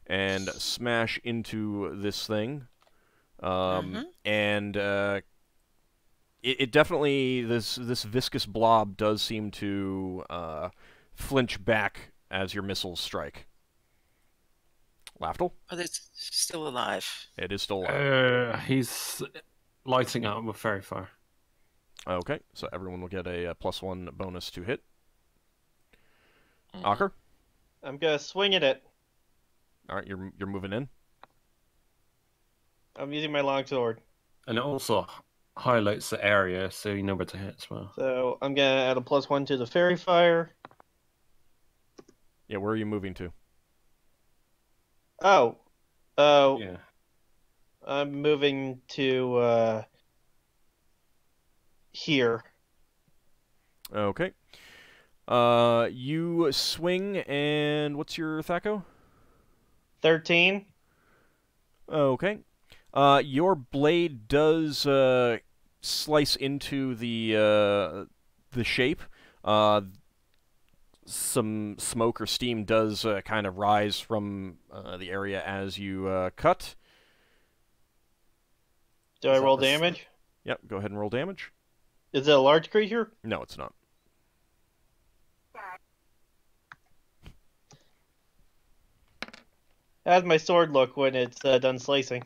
and smash into this thing. And it definitely, this viscous blob does seem to flinch back as your missiles strike. Lafdul? But it's still alive. It is still alive. He's lighting up with fairy fire. Okay, so everyone will get a +1 bonus to hit. Ockar? I'm gonna swing at it. All right, you're moving in. I'm using my longsword. And it also highlights the area so you know where to hit as well. So I'm gonna add a +1 to the fairy fire. Yeah, where are you moving to? Oh. Yeah. I'm moving to here. Okay. You swing, and what's your Thaco? 13. Okay. Your blade does slice into the shape. Some smoke or steam does kind of rise from the area as you cut. Do I roll damage? Yep, go ahead and roll damage. Is it a large creature? No, it's not. How's my sword look when it's done slicing?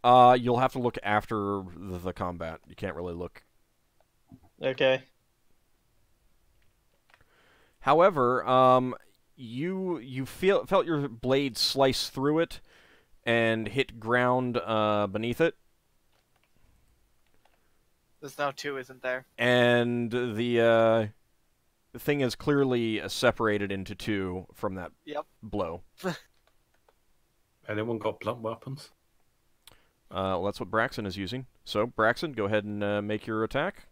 You'll have to look after the combat. You can't really look. Okay. However, you felt your blade slice through it and hit ground beneath it. There's now 2, isn't there? And the thing is clearly separated into 2 from that blow. Anyone got blunt weapons? Well, that's what Braxon is using. So, Braxon, go ahead and make your attack.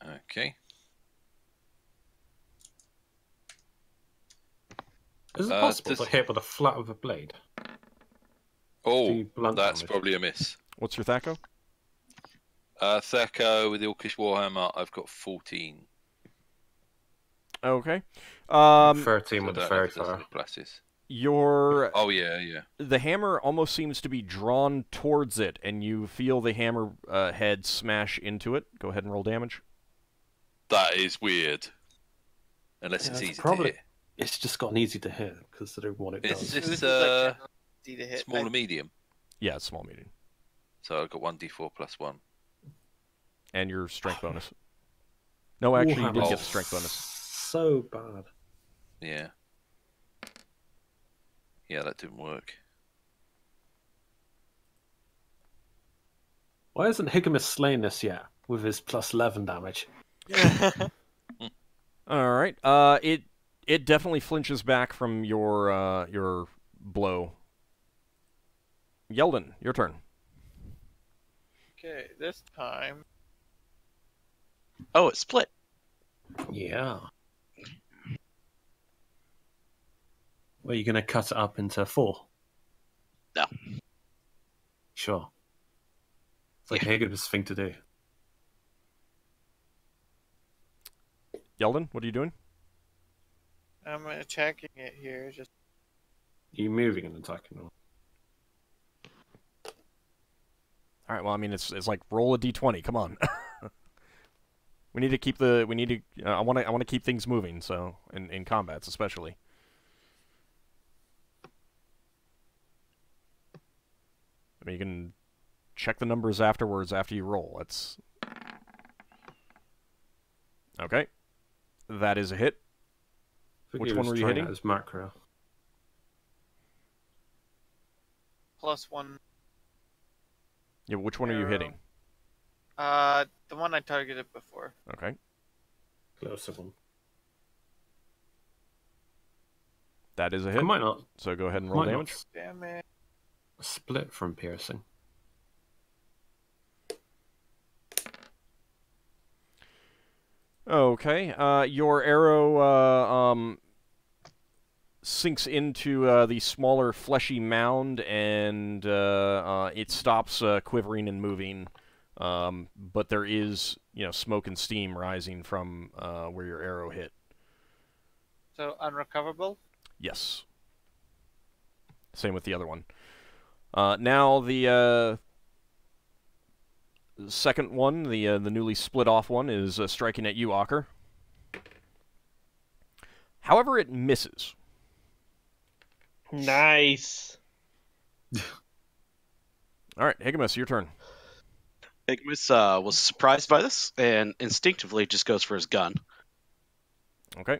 Okay. Is it possible to hit with the flat of a blade? Oh, that's probably a miss. What's your Thaco? Thaco with the Orcish Warhammer, I've got 14. Okay. 13 with the fairy fire. Your... Oh, yeah. The hammer almost seems to be drawn towards it, and you feel the hammer head smash into it. Go ahead and roll damage. That is weird. Unless it's easy to hit. It's just gotten easy to hit, considering what it does. Is this small or medium? Yeah, it's small medium. So I've got 1d4 plus 1. And your strength bonus. No, actually, you did get the strength bonus. So bad. Yeah. Yeah, that didn't work. Why hasn't Higgimus slain us yet with his plus 11 damage? All right. It definitely flinches back from your blow. Yeldan, your turn. Okay, this time. Oh, it split. Yeah. Well, are you going to cut it up into 4? No. Sure. It's like Higgimus' thing to do. Yeldan, what are you doing? I'm attacking it here. Just. Are you moving and attacking? Or... All right. Well, I mean, it's like roll a d20. Come on. We need to keep the. We need to. I want to keep things moving. So in combats, especially. I mean, you can check the numbers afterwards after you roll. That's okay. That is a hit. Which one were you hitting? As macro. +1. Yeah, which one are you hitting? The one I targeted before. Okay. Closer one. That is a hit. I might not. So go ahead and roll damage. Damn it. Split from piercing. Okay. Your arrow sinks into the smaller fleshy mound, and it stops quivering and moving. But there is, smoke and steam rising from where your arrow hit. So unrecoverable? Yes. Same with the other one. Now the second one, the newly split off one, is striking at you, Ockar. However, it misses. Nice. All right, Higgimus, your turn. Higgimus was surprised by this and instinctively just goes for his gun. Okay.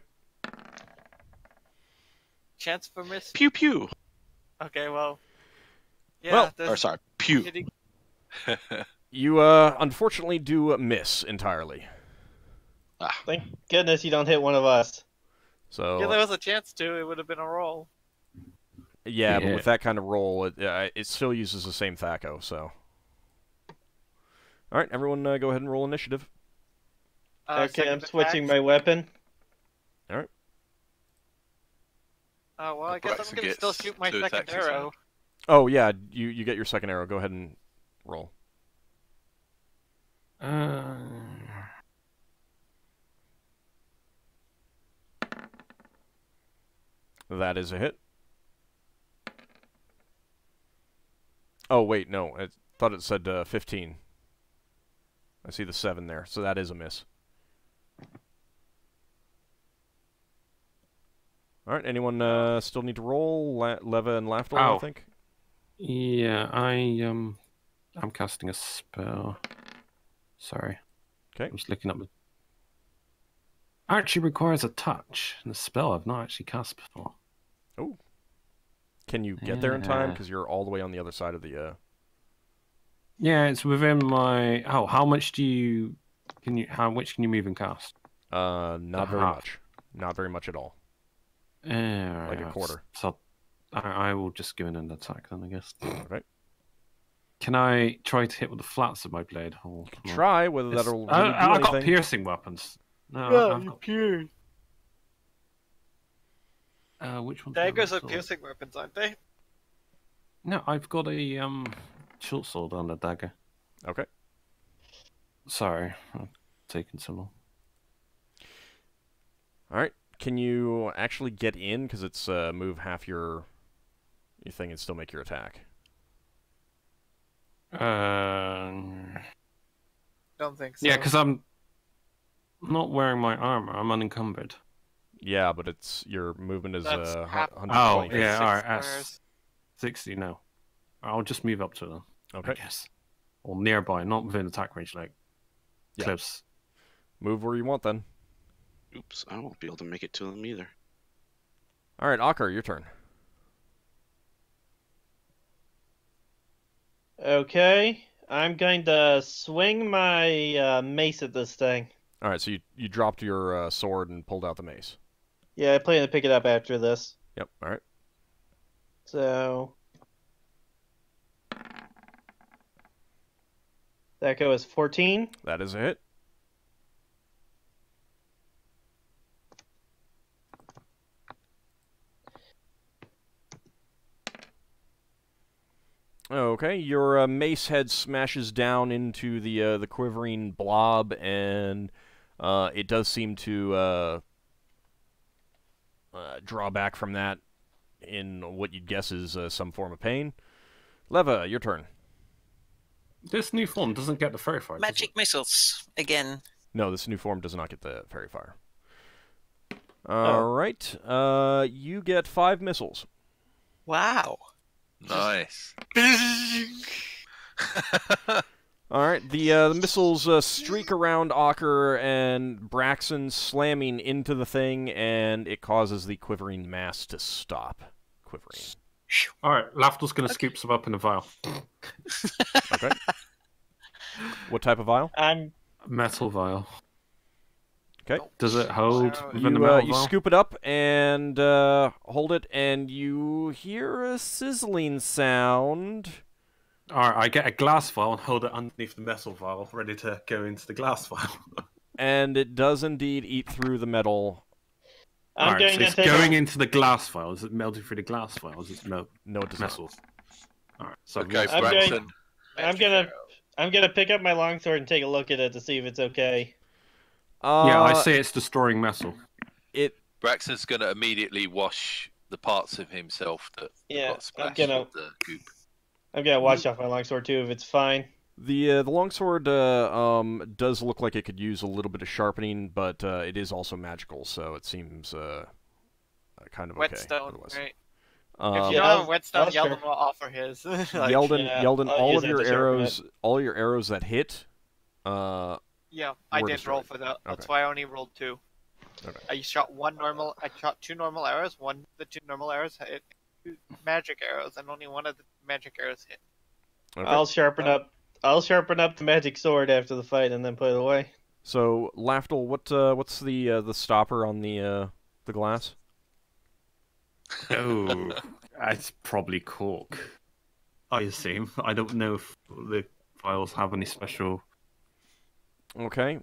Chance for miss? Pew pew. Okay, well. Yeah. Or sorry, pew. You unfortunately do miss entirely. Thank goodness you don't hit one of us. So. Yeah, there was a chance to. It would have been a roll. Yeah, but with that kind of roll, it still uses the same Thaco, so. All right, everyone go ahead and roll initiative. Okay, I'm switching my weapon. All right. Oh, well, I guess I'm going to still shoot my second arrow. Oh, yeah, you get your second arrow. Go ahead and roll. That is a hit. Oh, wait, no. I thought it said 15. I see the 7 there, so that is a miss. Alright, anyone still need to roll? Leva and Lafdul, I think? Yeah, I'm casting a spell. Sorry. Okay. I'm just looking up. Actually requires a touch. And the spell I've not actually cast before. Oh. Can you get there in time? Because you're all the way on the other side of the... Yeah, it's within my... Oh, how much do you... How much can you move and cast? Not very much. Not very much at all. Like a quarter. So I will just give it an attack then, I guess. Okay. Can I try to hit with the flats of my blade? You can try, whether that'll really do I've anything. got piercing weapons. No, yeah, I've got... piercing. Which one? Daggers are piercing weapons, aren't they? No, I've got a short sword and a dagger. Okay. Sorry, I've taken so long. Alright. Can you actually get in? Because it's move half your thing and still make your attack. Don't think so. Yeah, because I'm not wearing my armor. I'm unencumbered. Yeah, but it's your movement is 120. Oh, yeah, alright. 60, no. I'll just move up to them. Okay. I guess. Or nearby, not within attack range, like close. Move where you want then. Oops, I won't be able to make it to them either. Alright, Ockar, your turn. Okay, I'm going to swing my mace at this thing. Alright, so you dropped your sword and pulled out the mace. Yeah, I plan to pick it up after this. Yep, alright. So... that goes 14. That is a hit. Okay, your mace head smashes down into the quivering blob, and it does seem to draw back from that in what you'd guess is some form of pain. Leva, your turn. This new form doesn't get the fairy fire. Magic missiles again. No, this new form does not get the fairy fire. All right, you get 5 missiles. Wow. Nice. Alright, the missiles streak around Ockar and Braxon, slamming into the thing, and it causes the quivering mass to stop quivering. Alright, Lafdul's going to scoop some up in a vial. Okay. What type of vial? Metal vial. Okay. Does it hold within a metal vial? You scoop it up and hold it, and you hear a sizzling sound. Alright, I get a glass vial and hold it underneath the metal vial, ready to go into the glass vial. And it does indeed eat through the metal. It's going into the glass vial. Is it melting through the glass vial? Is it no, it does metal. Alright, so okay, Braxon. I'm gonna pick up my longsword and take a look at it to see if it's okay. Yeah, I say it's destroying metal. Braxon's gonna immediately wash the parts of himself that got splashed with the goop. I'm gonna wash off my longsword too if it's fine. The longsword does look like it could use a little bit of sharpening, but it is also magical, so it seems kind of okay. Whetstone, right? If you don't have whetstone, Yeldan will offer his. Yeldan, all of your arrows that hit. Yeah, I did roll for that. That's why I only rolled 2. Okay. I shot 2 normal arrows. The 2 normal arrows hit 2 magic arrows, and only one of the magic arrows hit. Okay. I'll sharpen up the magic sword after the fight and then put it away. So, Lafdul, what's the stopper on the glass? Oh, it's probably cork. I assume. I don't know if the vials have any special. Okay.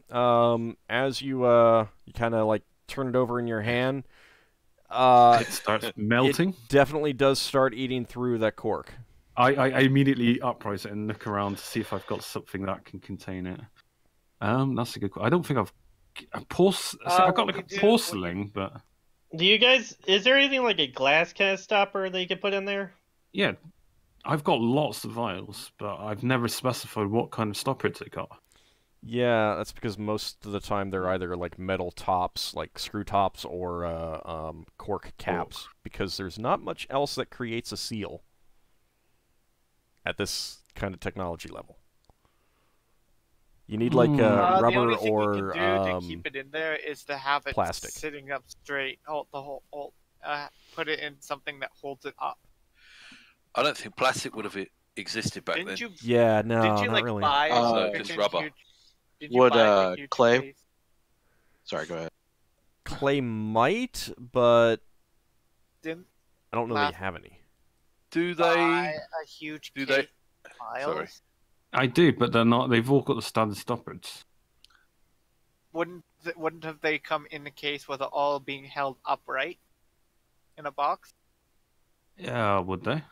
As you kind of like turn it over in your hand, it starts melting. It definitely does start eating through that cork. I immediately upright it and look around to see if I've got something that can contain it. That's a good question. I don't think I've got like a porcelain, but do you guys? Is there anything like a glass kind of stopper that you could put in there? Yeah, I've got lots of vials, but I've never specified what kind of stopper it's got. Yeah, that's because most of the time they're either like metal tops, like screw tops, or cork caps, because there's not much else that creates a seal at this kind of technology level. You need like rubber the only thing or you can do to keep it in there is to have it plastic sitting up straight. Put it in something that holds it up. I don't think plastic would have existed back then. Yeah, no, did you, not like, really. Buy just rubber. Would clay? Sorry, go ahead. Clay might, but I don't know they have any. Do they? A huge Sorry. I do, but they're not. They've all got the standard stoppers. Wouldn't have they come in a case with it all being held upright in a box? Yeah, would they?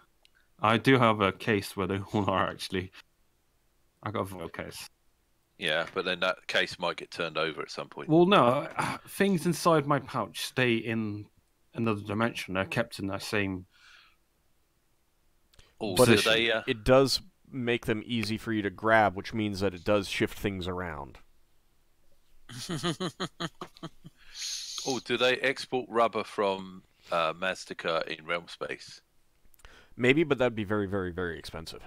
I do have a case where they all are actually. I got a vial case. Yeah, but then that case might get turned over at some point. Well, no, things inside my pouch stay in another dimension. They're kept in that same. But it does make them easy for you to grab, which means that it does shift things around. Oh, do they export rubber from Maztica in realm space? Maybe, but that'd be very, very, very expensive.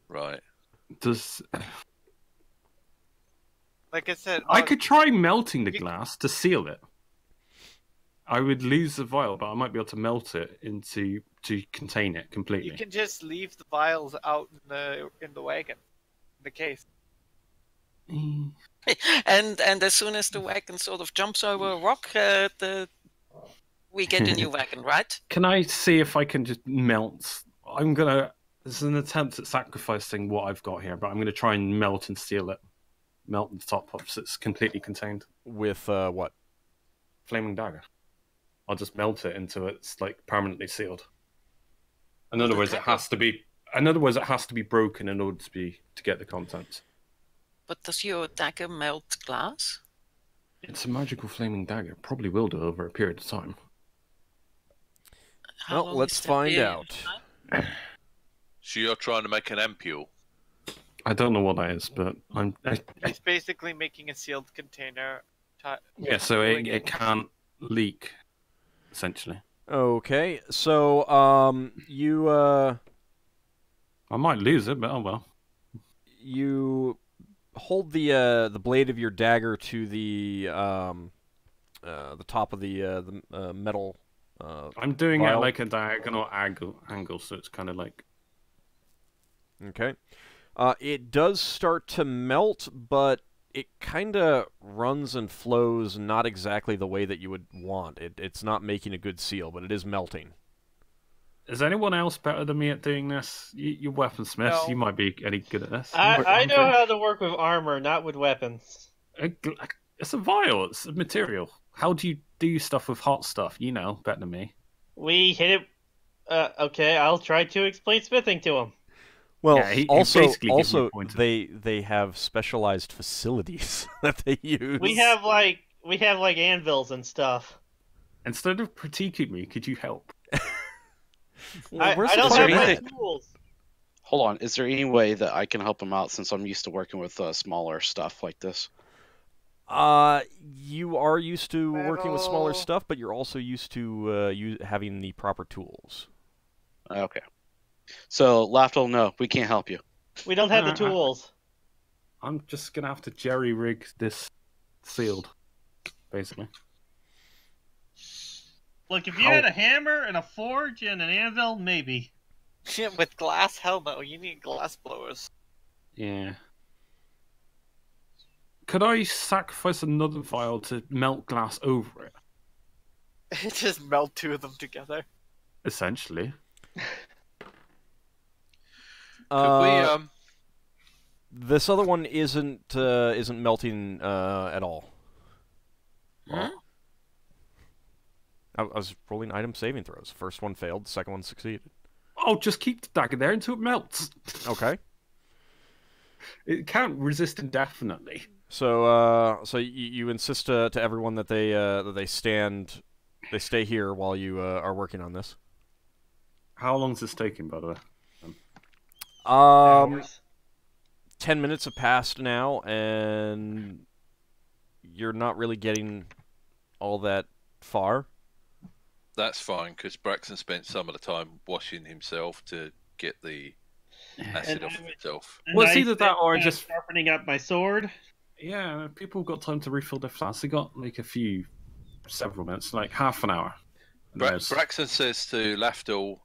Right. Like I said, I could try melting the glass to seal it. I would lose the vial, but I might be able to melt it to contain it completely. You can just leave the vials out in the wagon, in the case. And as soon as the wagon sort of jumps over a rock, we get a new wagon, right? Can I see if I can just melt? This is an attempt at sacrificing what I've got here, but I'm gonna try and melt and seal it. Melt the top up so it's completely contained. With what? Flaming dagger. I'll just melt it into it's like permanently sealed. In other words, it has to be. In other words, it has to be broken in order to get the contents. But does your dagger melt glass? It's a magical flaming dagger. Probably will do over a period of time. Well, let's find out. So you're trying to make an ampule? I don't know what that is, but He's basically making a sealed container. Yeah, so it can't leak, essentially. Okay, so you I might lose it, but oh well. You hold the blade of your dagger to the top of the metal. I'm doing vial. it like a diagonal angle, so it's kind of like. Okay. It does start to melt, but it kind of runs and flows not exactly the way that you would want. It's not making a good seal, but it is melting. Is anyone else better than me at doing this? You're weaponsmiths. No. You might be any good at this. I know how to work with armor, not with weapons. It's a vial. It's a material. How do you do stuff with hot stuff? You know better than me. We hit it. Okay, I'll try to explain smithing to him. Well, yeah, also they have specialized facilities that they use. We have like anvils and stuff. Instead of critiquing me, could you help? Well, I don't have any tools. Hold on, is there any way that I can help him out since I'm used to working with smaller stuff like this? You are used to working with smaller stuff, but you're also used to having the proper tools. Okay. So, Lafdul, no, we can't help you. We don't have the tools. I'm just going to have to jerry-rig this sealed, basically. Look, if you had a hammer and a forge and an anvil, maybe. With glass? Hell no, you need glass blowers. Yeah. Could I sacrifice another vial to melt glass over it? Just melt two of them together. Essentially. This other one isn't melting at all. Huh? I was rolling item saving throws. First one failed, the second one succeeded. Oh, just keep the dagger there until it melts. Okay. It can't resist indefinitely. So, you insist to everyone that they stay here while you are working on this. How long is this taking, by the way? 10 minutes have passed now, and you're not really getting all that far. That's fine, because Braxon spent some of the time washing himself to get the acid off of himself. Well, it's either that or just sharpening up my sword. Yeah, people got time to refill their flasks. They got like several minutes, like half an hour. Braxon says to Lafdul,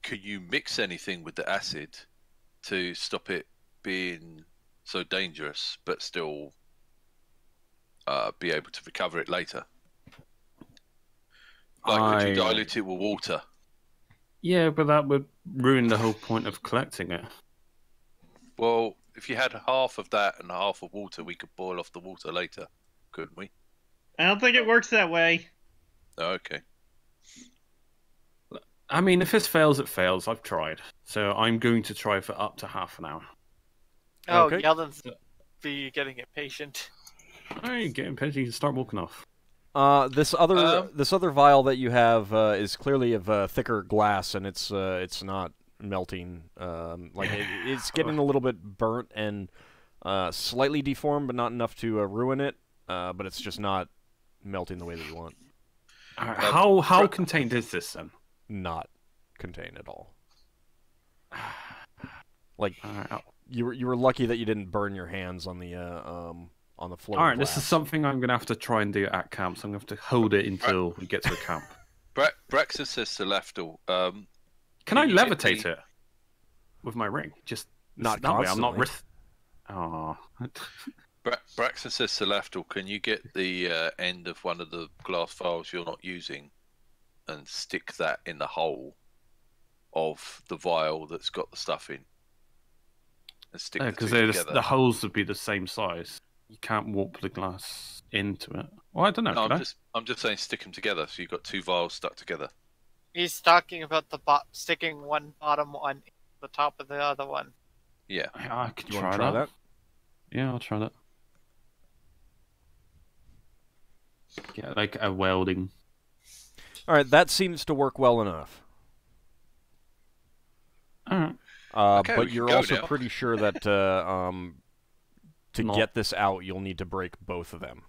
could you mix anything with the acid to stop it being so dangerous, but still be able to recover it later? Like, could you dilute it with water? Yeah, but that would ruin the whole point of collecting it. Well, if you had half of that and half of water, we could boil off the water later, couldn't we? I don't think it works that way. Oh, okay. I mean, if this fails, it fails. I've tried. So I'm going to try for up to half an hour. Oh, okay. Yeldan's be getting impatient. Alright, get impatient. You can start walking off. This other vial that you have is clearly of thicker glass, and it's not melting. It's getting a little bit burnt and slightly deformed, but not enough to ruin it. But it's just not melting the way that you want. How contained is this then? Not contained at all. Like you were lucky that you didn't burn your hands on the floor. All right, this is something I'm gonna have to try and do at camp. So I'm gonna have to hold it until we get to a camp. Braxon says to Lafdul, can I levitate it with my ring? Just not that way. Constantly. I'm not. Oh. Braxon says to Lafdul, can you get the end of one of the glass vials you're not using and stick that in the hole of the vial that's got the stuff in? And stick the two together. The holes would be the same size. You can't warp the glass into it. Well, I don't know. No, I'm just saying stick them together, so you've got two vials stuck together. He's talking about sticking one bottom one in the top of the other one. Yeah. I could try that. Yeah, I'll try that. Yeah, like a welding. All right, that seems to work well enough. All right. Okay, but you're also now. pretty sure that to get this out, you'll need to break both of them.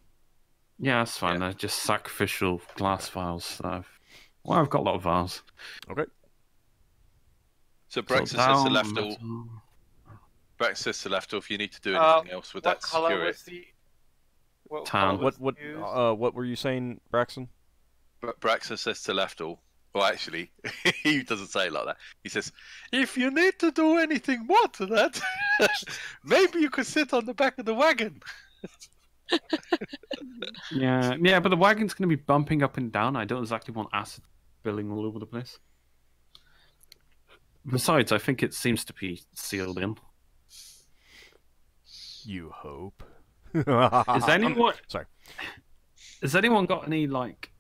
Yeah, that's fine. They're just sacrificial glass vials. I've got a lot of vials. Okay. So Braxon says to Lafdul. Braxon says to Lafdul, if you need to do anything else with that, secure it. Tan. What were you saying, Braxon? Braxon says to Lafdul. Well, actually, he doesn't say it like that. He says, if you need to do anything more to that, maybe you could sit on the back of the wagon. Yeah, but the wagon's going to be bumping up and down. I don't exactly want acid spilling all over the place. Besides, I think it seems to be sealed in. You hope. Has anyone got any, like...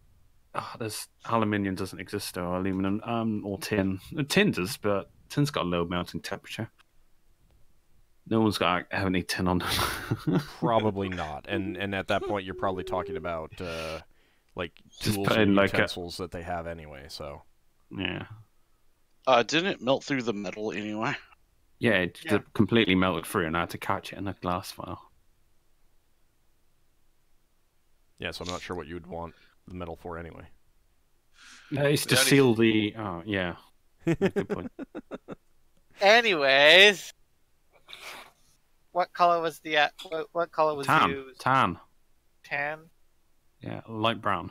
there's aluminium doesn't exist, or aluminum, or tin. Tin does, but tin's got a low melting temperature. No one's got any tin on them. Probably not. And at that point, you're probably talking about like tools and utensils that they have anyway. So yeah. Didn't it melt through the metal anyway? Yeah, it completely melted through, and I had to catch it in a glass vial. Yeah, so I'm not sure what you would want the metal for anyway. It's to seal the... Oh, yeah. Good point. Anyways, what color was what color was used? Tan. Tan? Yeah, light brown.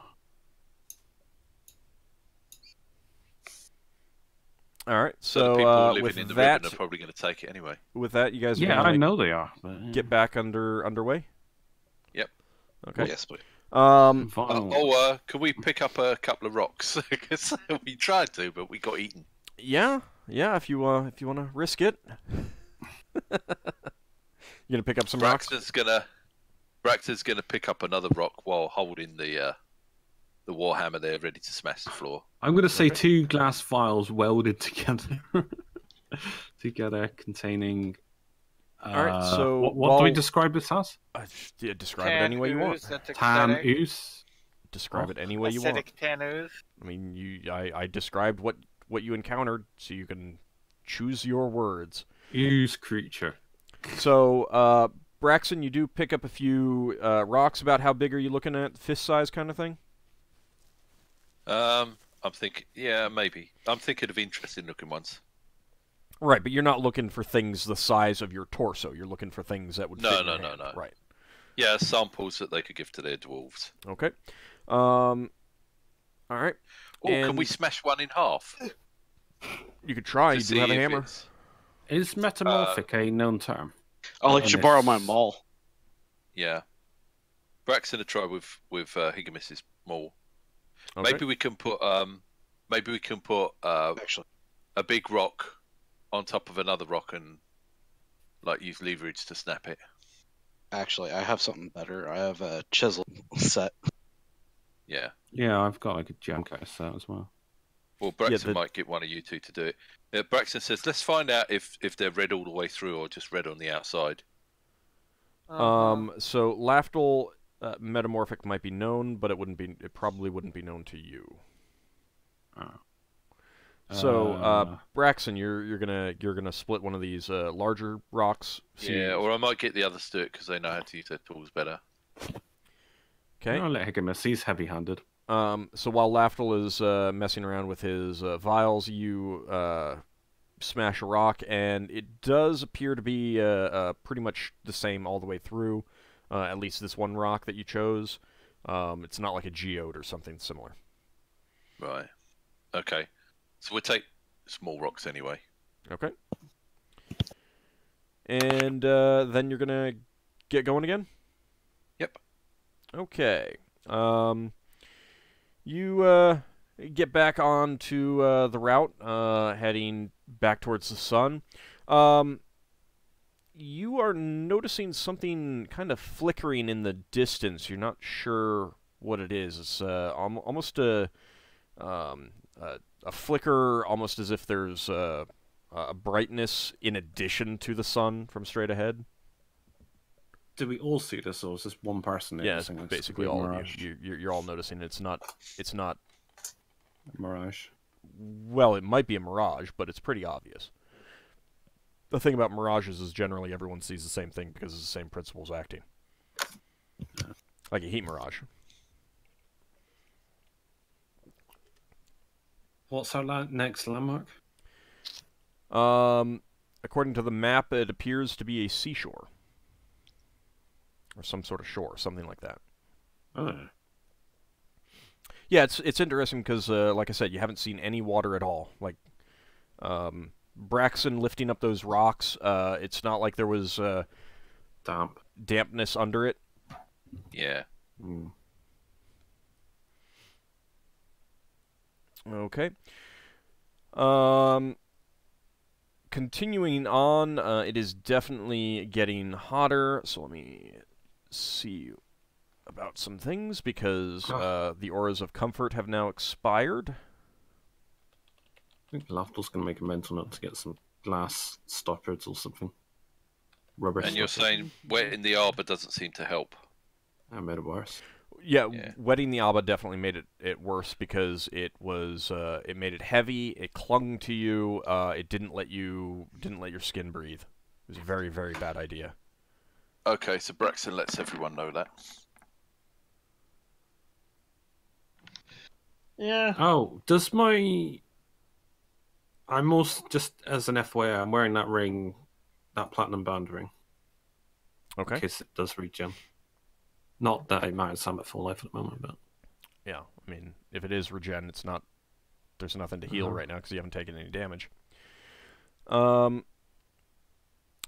All right, so the people living in the ribbon are probably going to take it anyway. With that, you guys... Yeah, I know they are. But... Get back underway? Yep. Okay. Yes, please. Can we pick up a couple of rocks? Because we tried to, but we got eaten. Yeah. If you want to risk it, you gonna pick up some rocks. Braxton's gonna pick up another rock while holding the warhammer there, ready to smash the floor. I'm going to say 2 glass vials welded together, containing. All right. So what do we describe this as? Describe it any way you want. Tan ooze. Describe it any way you want. Acidic tan ooze. I mean, I described what you encountered, so you can choose your words. Ooze creature. So, Braxon, you do pick up a few rocks. About how big are you looking at? Fist size kind of thing? I'm thinking, yeah, maybe. I'm thinking of interesting looking ones. Right, but you're not looking for things the size of your torso. You're looking for things that would fit in your hand. Right. Yeah, samples that they could give to their dwarves. Okay. All right. Oh, can we smash one in half? You could try. You do have a hammer. Is metamorphic a known term? I'll let you borrow my maul. Yeah. Braxon to try with Higgimus's maul. Okay. Maybe we can put actually a big rock on top of another rock and like use leverage to snap it. Actually, I have something better. I have a chisel set. Yeah. Yeah, I've got like a jam cutter set as well. Well, Braxon might get one of you two to do it. Braxon says, let's find out if they're red all the way through or just red on the outside. So Lafdul metamorphic might be known, but it probably wouldn't be known to you. So Braxon, you're gonna split one of these larger rocks. Yeah, or I might get the others to do it because they know how to use their tools better. Okay. I'll let Higgimus. He's heavy-handed. So while Lafdul is messing around with his vials, you smash a rock, and it does appear to be pretty much the same all the way through. At least this one rock that you chose. It's not like a geode or something similar. Right. Okay. So we'll take small rocks anyway. Okay. And then you're gonna get going again? Yep. Okay. You get back onto the route, heading back towards the sun. You are noticing something kind of flickering in the distance. You're not sure what it is. It's almost a flicker, almost as if there's a brightness in addition to the sun from straight ahead. Do we all see this, or is this one person noticing? Yeah, basically all of you. You're all noticing it's not a mirage. Well, it might be a mirage, but it's pretty obvious. The thing about mirages is generally everyone sees the same thing because it's the same principles acting. Yeah. Like a heat mirage. What's our next landmark? According to the map, it appears to be a seashore. Or some sort of shore, something like that. Oh. Yeah, it's interesting because, like I said, you haven't seen any water at all. Like, Braxon lifting up those rocks, it's not like there was dampness under it. Yeah. Mm. Okay. Continuing on, it is definitely getting hotter, so let me see about some things, because the auras of comfort have now expired. I think Lafdul's going to make a mental note to get some glass stoppers or something. Rubber. And you're saying wetting the arbor doesn't seem to help? I made it worse. Yeah, wetting the arbor definitely made it worse because it was it made it heavy. It clung to you. It didn't let your skin breathe. It was a very, very bad idea. Okay, so Braxon lets everyone know that. Yeah. Oh, does my... I'm also, just as an FYI, I'm wearing that ring, that platinum band ring. Okay. In case it does regen. Not that it matters, I'm at full life at the moment, but... Yeah, I mean, if it is regen, it's not... There's nothing to heal right now because you haven't taken any damage.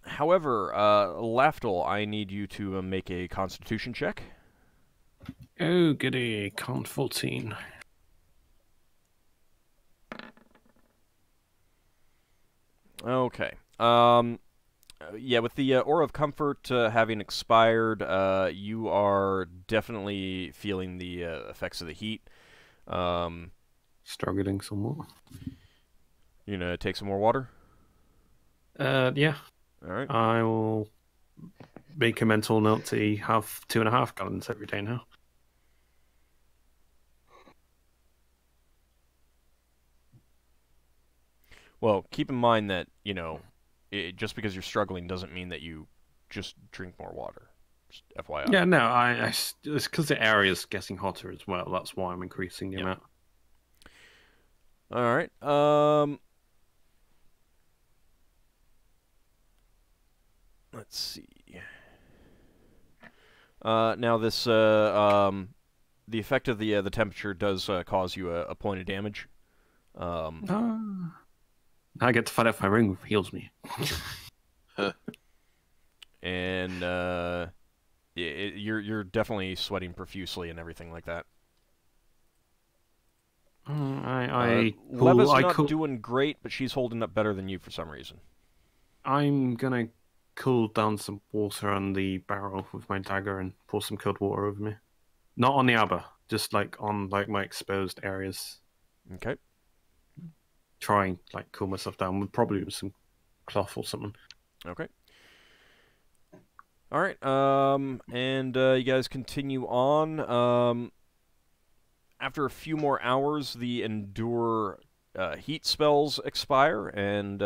However, Lafdul, I need you to make a Constitution check. Oh, goody. Con 14. Okay. Yeah, with the Aura of Comfort having expired, you are definitely feeling the effects of the heat. Struggling somewhat. You gonna take some more water? Yeah. All right. I will make a mental note to have 2.5 gallons every day now. Well, keep in mind that, you know, just because you're struggling doesn't mean that you just drink more water. Just FYI. Yeah, no, it's because the area's getting hotter as well. That's why I'm increasing the amount. All right. Let's see. Now this the effect of the temperature does cause you a point of damage. I get to find out if my ring heals me. And you're definitely sweating profusely and everything like that. Leva's not doing great, but she's holding up better than you for some reason. I'm gonna cool down some water on the barrel with my dagger and pour some cold water over me. Not on the arbor, just like on like my exposed areas. Okay. Try and like cool myself down, probably with some cloth or something. Okay. All right. And you guys continue on. After a few more hours, the endure heat spells expire, and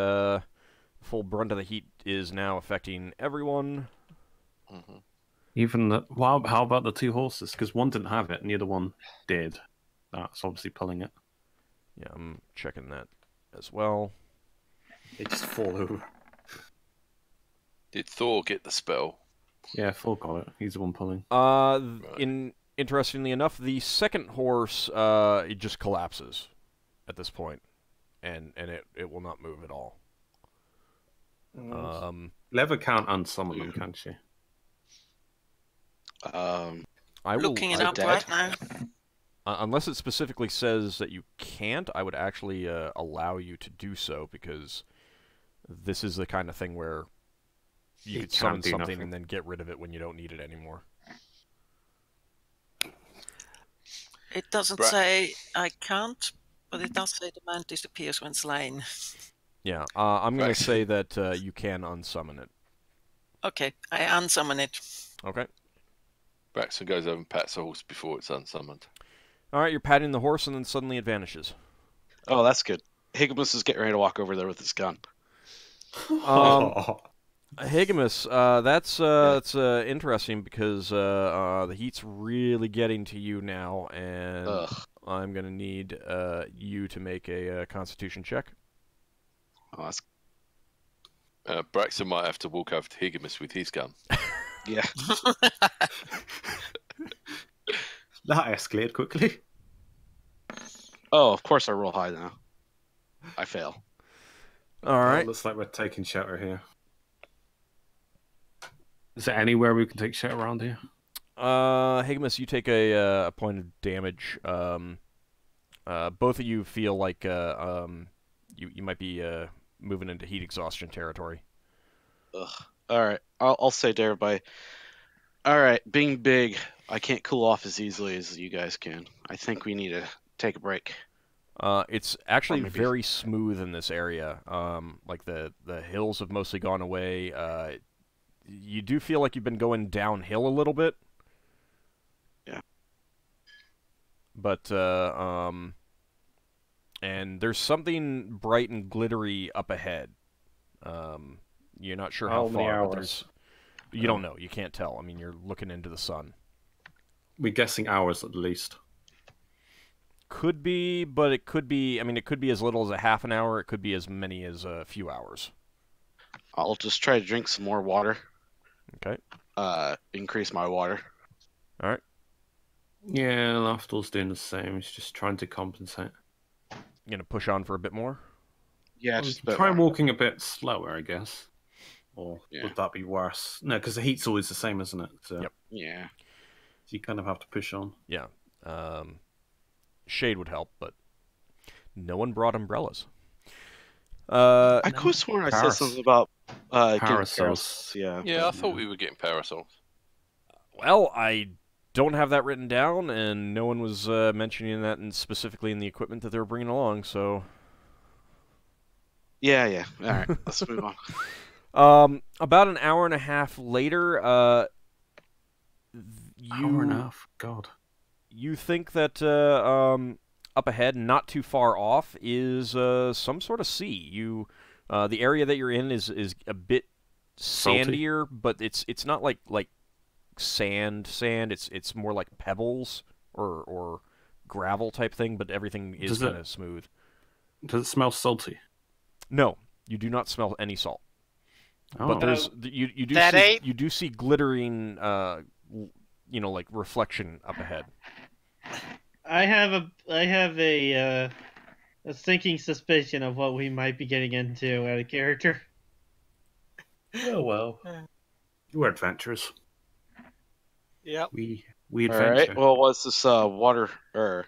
full brunt of the heat is now affecting everyone. Mm-hmm. Even the how about the 2 horses? Because one didn't have it, and the other one did. That's obviously pulling it. Yeah, I'm checking that as well. They just fall over. Did Thor get the spell? Yeah, Thor got it. He's the one pulling. Interestingly enough, the second horse it just collapses at this point, and it will not move at all. Leva can't unsummon them, can she? I'm looking it up right now. Unless it specifically says that you can't, I would actually allow you to do so, because this is the kind of thing where you could summon something and then get rid of it when you don't need it anymore. It doesn't say I can't, but it does say the man disappears when slain. Yeah, I'm going to say that you can unsummon it. Okay, I unsummon it. Okay. Braxon goes over and pats the horse before it's unsummoned. All right, you're patting the horse, and then suddenly it vanishes. Oh, that's good. Higgimus is getting ready to walk over there with his gun. Higgimus, that's interesting, because the heat's really getting to you now, and I'm going to need you to make a Constitution check. Oh, that's... Braxon might have to walk over to Higgimus with his gun. Yeah. That escalated quickly. Oh, of course I roll high now. I fail. All right. It looks like we're taking shelter here. Is there anywhere we can take shelter around here? Higgimus, you take a point of damage. Both of you feel like you might be moving into heat exhaustion territory. Ugh. All right, I'll say to everybody. All right, being big, I can't cool off as easily as you guys can. I think we need to take a break. It's actually very smooth in this area. Like the hills have mostly gone away. You do feel like you've been going downhill a little bit. Yeah. But and there's something bright and glittery up ahead. You're not sure how far, but you don't know. You can't tell. I mean, you're looking into the sun. We're guessing hours at least. Could be, but it could be... I mean, it could be as little as a half an hour. It could be as many as a few hours. I'll just try to drink some more water. Okay. Increase my water. All right. Yeah, Lafdul's doing the same. He's just trying to compensate. You going to push on for a bit more? Yeah, just try walking a bit slower, I guess. Or would that be worse? No, because the heat's always the same, isn't it? So, yep. Yeah. So you kind of have to push on. Yeah. Shade would help, but no one brought umbrellas. I could have sworn I said something about parasols. Yeah. Yeah, I thought we were getting parasols. Well, I don't have that written down, and no one was mentioning that specifically in the equipment that they were bringing along, so... Yeah. All right, let's move on. About an hour and a half later, hour and a half? God. You think that up ahead, not too far off, is some sort of sea. The area that you're in is a bit sandier, but it's not like sand. It's more like pebbles or gravel type thing, but everything is kind of smooth. Does it smell salty? No, you do not smell any salt. Oh. But there's you do see glittering like reflection up ahead. I have a sinking suspicion of what we might be getting into out of character. Oh well. We're adventurers. Yep. We adventure. All right. Well, what's this water or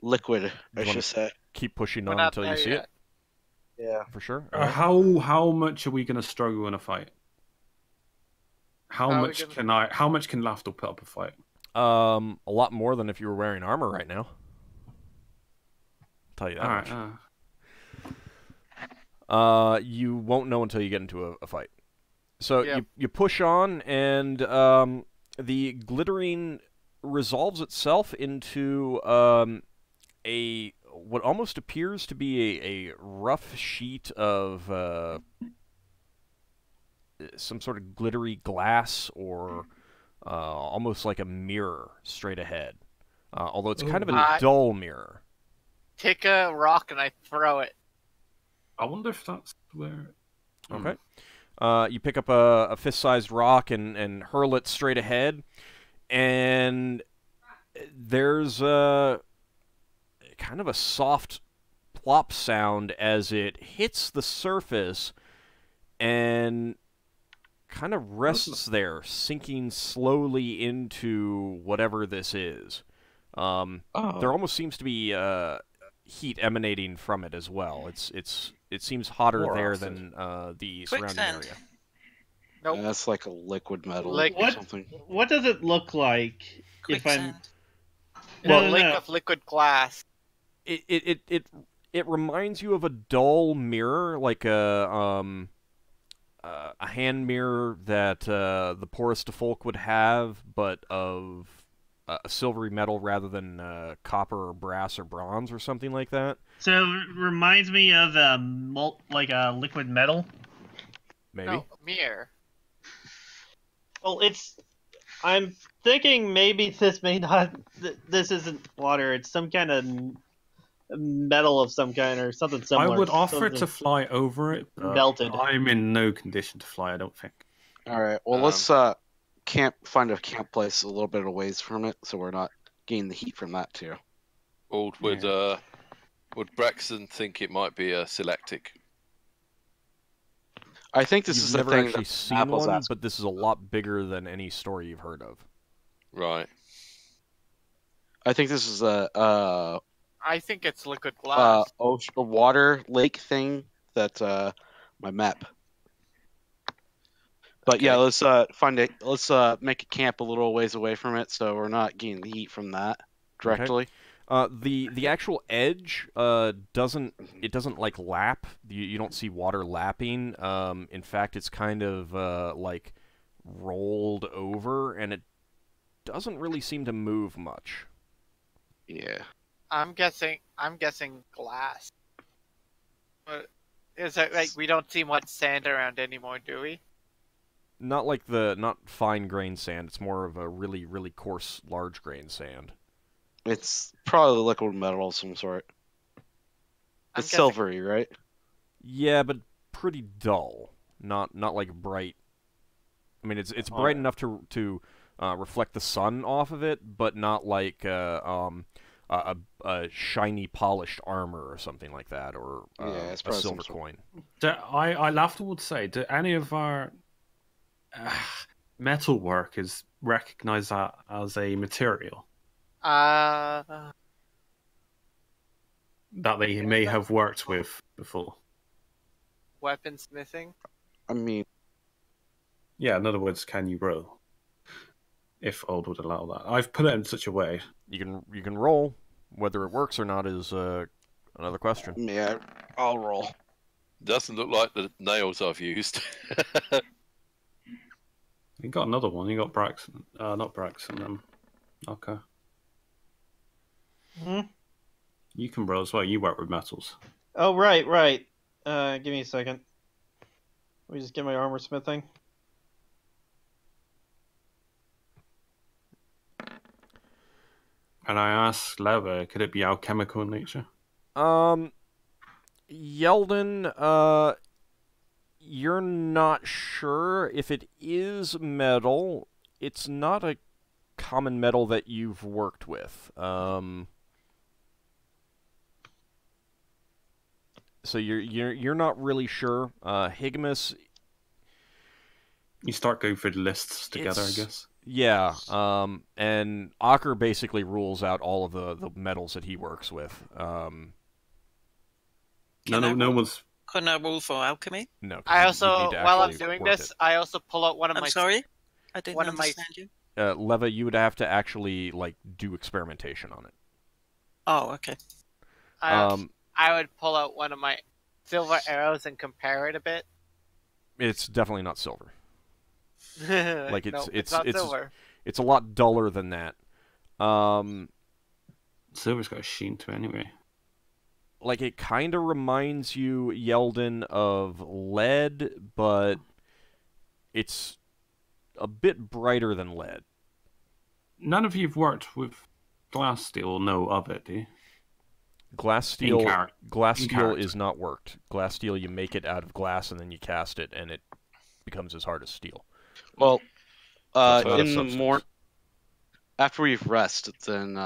liquid? I should say. Keep pushing on until you see it. Yeah, for sure. How much are we going to struggle in a fight? How much can Lafdul put up a fight? A lot more than if you were wearing armor right now. I'll tell you that much. You won't know until you get into a fight. So you push on, and the glittering resolves itself into what almost appears to be a rough sheet of some sort of glittery glass, or almost like a mirror straight ahead. Although it's kind of a dull mirror. Take a rock and I throw it. I wonder if that's where... Okay. You pick up a fist-sized rock and hurl it straight ahead, and there's kind of a soft plop sound as it hits the surface and kind of rests there, sinking slowly into whatever this is. There almost seems to be heat emanating from it as well. It seems hotter there than the surrounding area. Nope. That's like a liquid metal or something. What does it look like if I'm... Lake of liquid glass. It reminds you of a dull mirror, like a hand mirror that the poorest of folk would have, but of a silvery metal rather than copper or brass or bronze or something like that. So it reminds me of like a liquid metal. Maybe. No, mirror. Well, I'm thinking maybe this may not. This isn't water. It's some kind of metal of some kind or something similar. I would offer it to fly over it, but melted. I'm in no condition to fly, I don't think. All right. Well, let's find a camp place a little bit away from it, so we're not getting the heat from that too. Would Braxon think it might be a Selectic? I think this is the thing. You've never actually seen one, but this is a lot bigger than any story you've heard of. Right. I think this is I think it's liquid glass. A water lake thing that my map. But okay. Yeah, let's find it. Let's make a camp a little ways away from it, so we're not getting the heat from that directly. Okay. The actual edge doesn't like lap. You don't see water lapping. In fact, it's kind of like rolled over, and it doesn't really seem to move much. Yeah. I'm guessing glass. Is it like we don't see much sand around anymore, do we? Not fine grain sand. It's more of a really, really coarse, large grain sand. It's probably liquid metal of some sort. It's silvery, right? Yeah, but pretty dull. Not like bright. I mean, it's bright enough to reflect the sun off of it, but not like a shiny, polished armor or something like that, or a silver coin. I Lafdul would say, do any of our metal workers recognize that as a material? That they may have worked with before. Weaponsmithing? I mean... Yeah, in other words, can you roll? if Old would allow that. I've put it in such a way. You can roll. Whether it works or not is another question. Yeah, I'll roll. Doesn't look like the nails I've used. You got another one. You got Braxon. Not Braxon. Ockar. You can roll as well. You work with metals. Oh, right. Give me a second. Let me just get my armor smithing. And I asked Leva, could it be alchemical in nature? Yeldan, you're not sure if it is metal. It's not a common metal that you've worked with. So you're not really sure. Higgimus. You start going through the lists together, I guess. Yeah. And Ockar basically rules out all of the metals that he works with. No one's. Can I roll for alchemy? No. I also, while I'm doing this, I also pull out one of my. I'm sorry, I didn't understand you. Leva, you would have to actually do experimentation on it. Oh, okay. I would pull out one of my silver arrows and compare it a bit. It's definitely not silver. It's not silver. It's a lot duller than that. Silver's got a sheen to it anyway. It kind of reminds you, Yeldan, of lead, but it's a bit brighter than lead. None of you've worked with glass steel or know of it, do you? Glass steel is not worked. Glass steel, you make it out of glass and then you cast it, and it becomes as hard as steel. Well, in the morning, after we've rested, then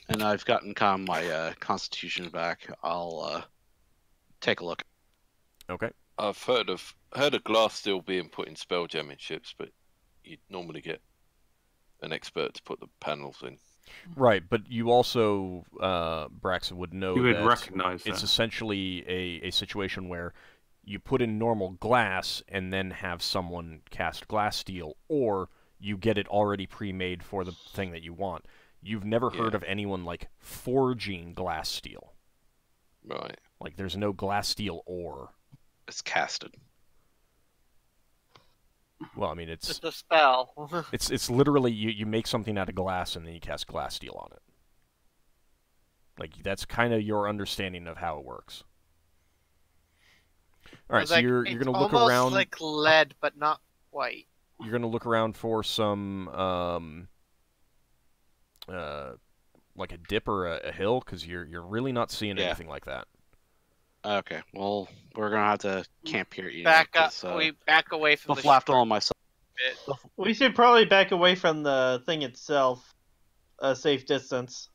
and I've gotten kind of my constitution back, I'll take a look. Okay. I've heard of glass steel being put in spelljamming ships, but you'd normally get an expert to put the panels in. Right, but you also, Braxon, would know you would that recognize it's that. Essentially a situation where you put in normal glass and then have someone cast glass steel, or you get it already pre-made for the thing that you want. You've never heard of anyone, forging glass steel. Right. There's no glass steel ore. It's casted. Well, I mean, it's just a spell. it's literally you make something out of glass and then you cast glass steel on it. That's kind of your understanding of how it works. All right, so you're gonna look around. It's almost like lead, but not white. You're gonna look around for some like a dip or a hill, because you're really not seeing anything like that. Okay, well, we're gonna have to camp here. Back up. We back away from the Lafdul and myself. We should probably back away from the thing itself, a safe distance.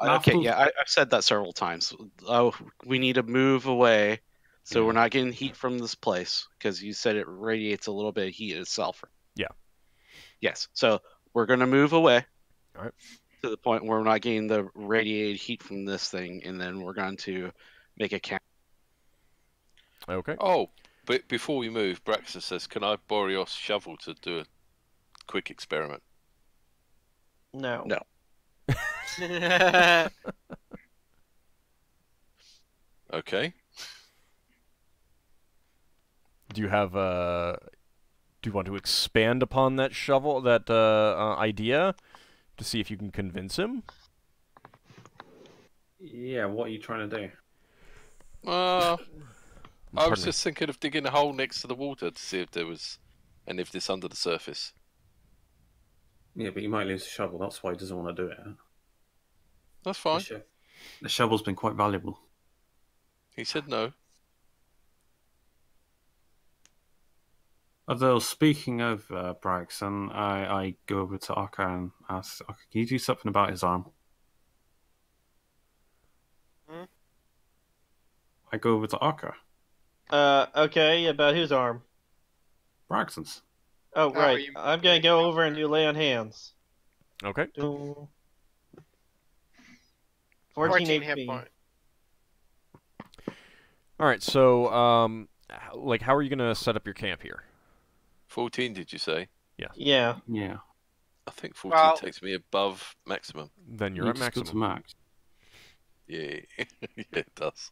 Okay, yeah, I've said that several times. We need to move away, so we're not getting heat from this place, because you said it radiates a little bit of heat itself. Yeah. Yes, so we're gonna move away. All right. To the point where we're not getting the radiated heat from this thing, and then we're going to make a camp. Okay. Oh, but before we move, Braxon says, "Can I borrow your shovel to do a quick experiment?" No. No. Okay. Do you have do you want to expand upon that shovel, that idea, to see if you can convince him? Yeah, what are you trying to do? I was just thinking of digging a hole next to the water to see if there was any of this under the surface. Yeah, but you might lose the shovel. That's why he doesn't want to do it. That's fine. The shovel's been quite valuable. He said no. Although, speaking of Braxon, I go over to Ockar and ask, Ockar, can you do something about his arm? I go over to Ockar. Okay, about whose arm? Braxon's. Oh, right. I'm going to go over and do lay on hands. Okay. 14 HP. All right, so, how are you going to set up your camp here? 14, did you say? Yeah. Yeah. Yeah. I think 14 takes me above maximum. Then you're at maximum. Go to max. Yeah, yeah, it does.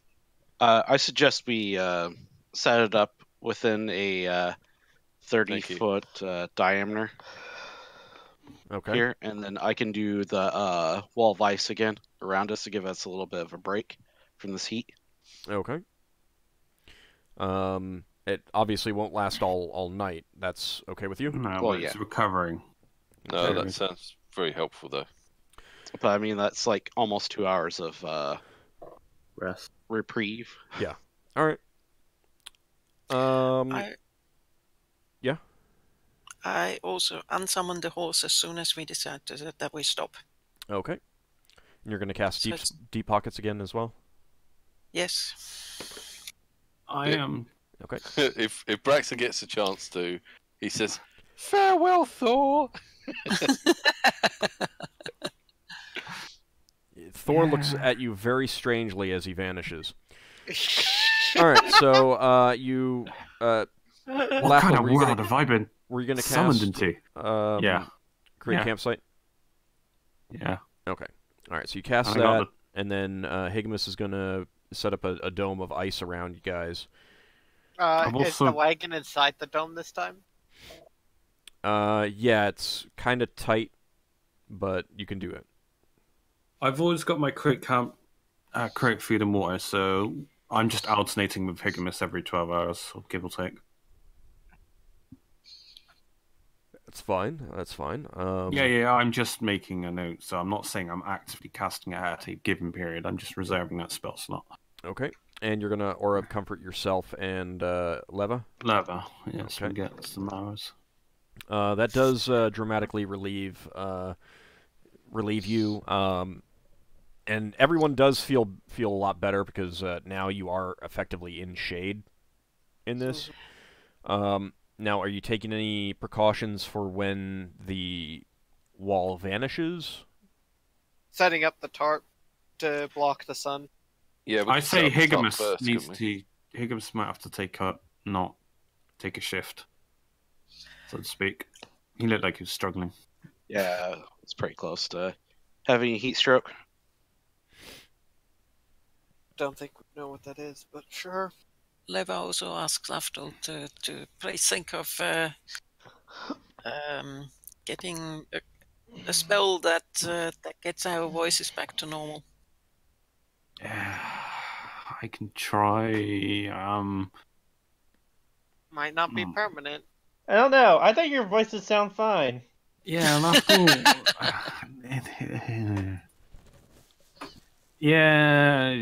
I suggest we set it up within a 30-foot diameter. Okay. Here, and then I can do the wall of ice again around us to give us a little bit of a break from this heat. Okay. It obviously won't last all night. That's okay with you? No, Well, it's recovering. No, that sounds very helpful though. But I mean, that's like almost 2 hours of rest, reprieve. Yeah. All right. Yeah. I also unsummon the horse as soon as we decide that we stop. Okay. And you're going to cast deep pockets again as well? Yes. I am. Okay. If Braxon gets a chance to, he says, "Farewell, Thor." Thor looks at you very strangely as he vanishes. All right, so you. What kind of world have I been summoned into? Yeah. Create campsite? Yeah. Okay. All right, so you cast that, and then Higgimus is going to set up a dome of ice around you guys. Is the wagon inside the dome this time? Yeah, it's kind of tight, but you can do it. I've always got my create food and water, so I'm just alternating with Higgimus every 12 hours, give or take. That's fine. That's fine. Yeah, I'm just making a note, so I'm not saying I'm actively casting it at a given period. I'm just reserving that spell slot. Okay. And you're going to Aura of Comfort yourself and Leva? Leva, yes, okay. We get some hours. That does dramatically relieve you. And everyone does feel a lot better because now you are effectively in shade in this. Now, are you taking any precautions for when the wall vanishes? Setting up the tarp to block the sun. Yeah, I say Higgimus Higgimus might have to not take a shift, so to speak. He looked like he was struggling. Yeah, it's pretty close to having a heat stroke. Don't think we know what that is, but sure. Leva also asks Lafdul to please think of getting a spell that gets our voices back to normal. Yeah, I can try. Might not be permanent. I don't know. I think your voices sound fine. Yeah, Lafdul. Yeah,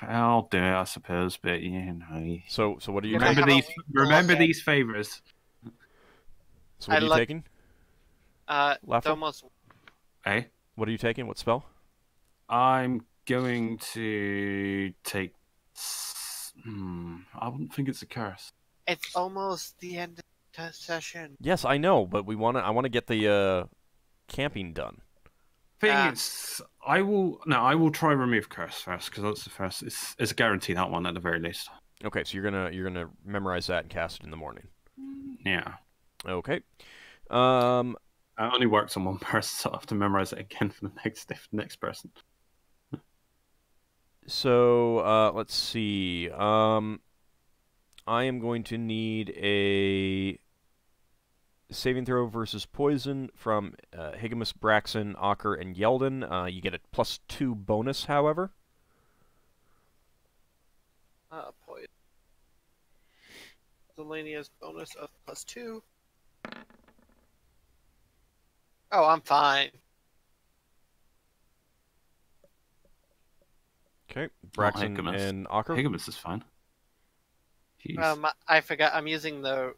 I'll do it, I suppose. But So what are you remember these favors? So what are you taking? Almost. Hey, what are you taking? What spell? I'm going to take. I wouldn't think it's a curse. It's almost the end of the session. Yes, I know, but I want to get the camping done. Thing is, I will try remove curse first because that's the first. It's a guarantee, that one at the very least. Okay, so you're gonna memorize that and cast it in the morning. Yeah. Okay. It only works on one person, so I have to memorize it again for the next person. So let's see. I am going to need a saving throw versus poison from Higgimus, Braxon, Ockar, and Yeldan. You get a +2 bonus, however. Poison. Zelenia's bonus of +2. Oh, I'm fine. Okay, Braxon and Ockar. Higgimus is fine. I forgot. I'm using the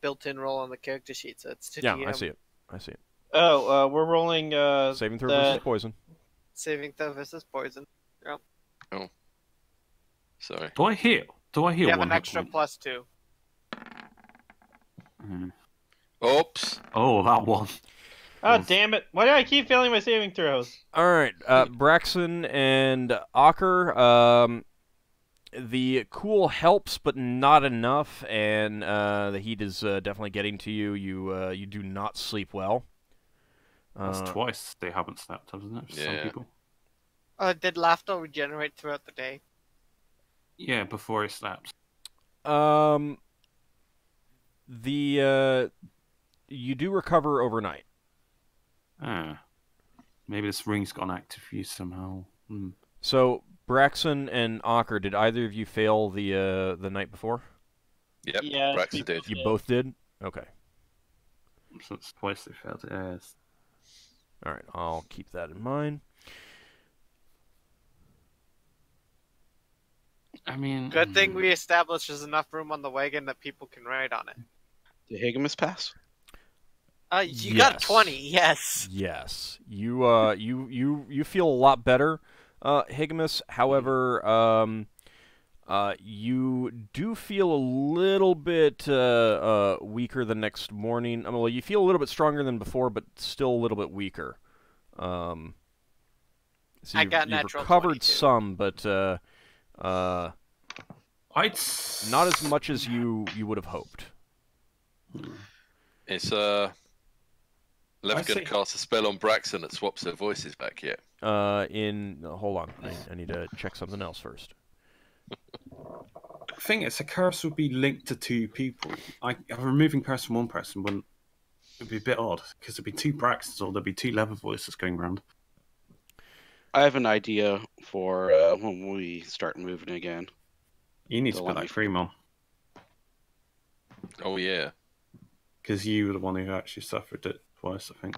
built-in roll on the character sheet, so it's to DM. Yeah, I see it. Oh, we're rolling saving throw versus poison. Saving throw versus poison. Yep. Oh. Sorry. Do I heal? You have an extra +2. Oops. Oh, that one. Oh, damn it. Why do I keep failing my saving throws? Alright, Braxon and Ockar, The cool helps, but not enough, and the heat is definitely getting to you. You do not sleep well. That's twice they haven't slept, hasn't it? Yeah. Some people. Did Lafdul regenerate throughout the day? Yeah, before he slept. You do recover overnight. Maybe this ring's gone active for you somehow. So, Braxon and Ockar, did either of you fail the night before? Yep, yeah, Braxon did. You both did? Okay. So it's twice they failed it. Yes. Alright, I'll keep that in mind. I mean... Good thing we established there's enough room on the wagon that people can ride on it. Did Higgimus pass? You got 20, yes. Yes. You feel a lot better, Higgimus. However, you do feel a little bit weaker the next morning. Well, you feel a little bit stronger than before, but still a little bit weaker. So I got you've natural recovered 22. some, but not as much as you would have hoped. It's Lev's going to cast a spell on Braxon that swaps their voices back yet. Hold on, I need to check something else first. The thing is, a curse would be linked to two people. Removing curse from one person would be a bit odd, because there'd be two Braxtons or there'd be two Leather voices going around. I have an idea for when we start moving again. You need to put that Fremon. Oh, yeah. Because you were the one who actually suffered it twice, I think.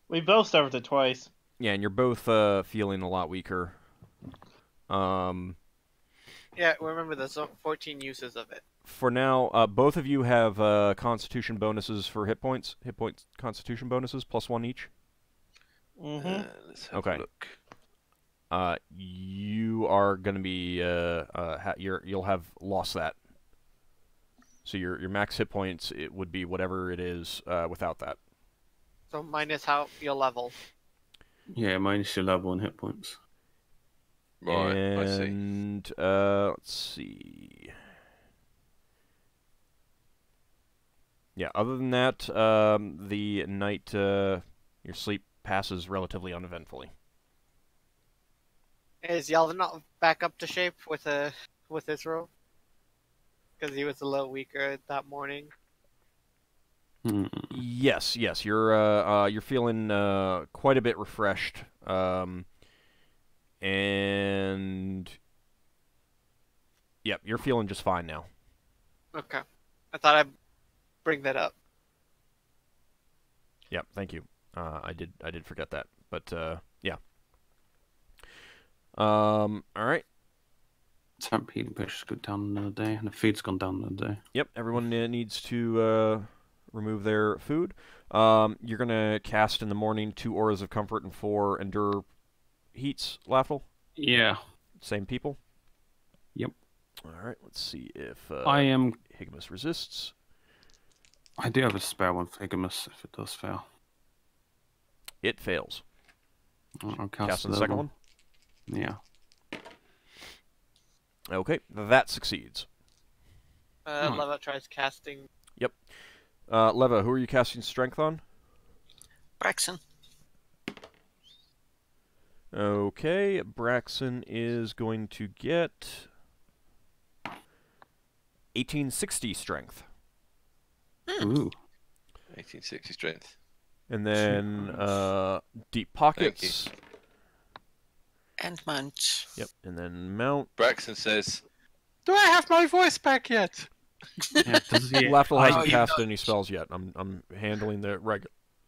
We both suffered it twice. Yeah, and you're both feeling a lot weaker. Yeah, remember there's 14 uses of it. For now, both of you have Constitution bonuses for hit points. Hit points, Constitution bonuses, +1 each. Let's have Okay. a look. You are going to be you'll have lost that. So your max hit points, it would be whatever it is without that. So minus how your level. Yeah, minus your level and hit points. Right, And let's see. Yeah, other than that, the night your sleep passes relatively uneventfully. Is Yeldan not back up to shape with his robe? Because he was a little weaker that morning. Yes, you're feeling quite a bit refreshed, and yep, you're feeling just fine now. Okay, I thought I'd bring that up. Yep, thank you. I did forget that, but yeah. All right. Temp healing pushes go down another day, and the food's gone down another day. Yep, everyone needs to remove their food. You're gonna cast in the morning 2 auras of comfort and 4 endure heats. Lafdul? Yeah. Same people. Yep. All right. Let's see if I am. Higgimus resists. I do have a spare one for Higgimus if it does fail. It fails. I'll Cast the second one. Yeah. Okay, that succeeds. Leva tries casting. Yep. Leva, who are you casting strength on? Braxon. Okay, Braxon is going to get 1860 strength. Ooh. 1860 strength. And then deep pockets. And mount. Yep, and then mount. Braxon says, "Do I have my voice back yet?" Yeah, Lafdul hasn't cast any spells yet. I'm handling the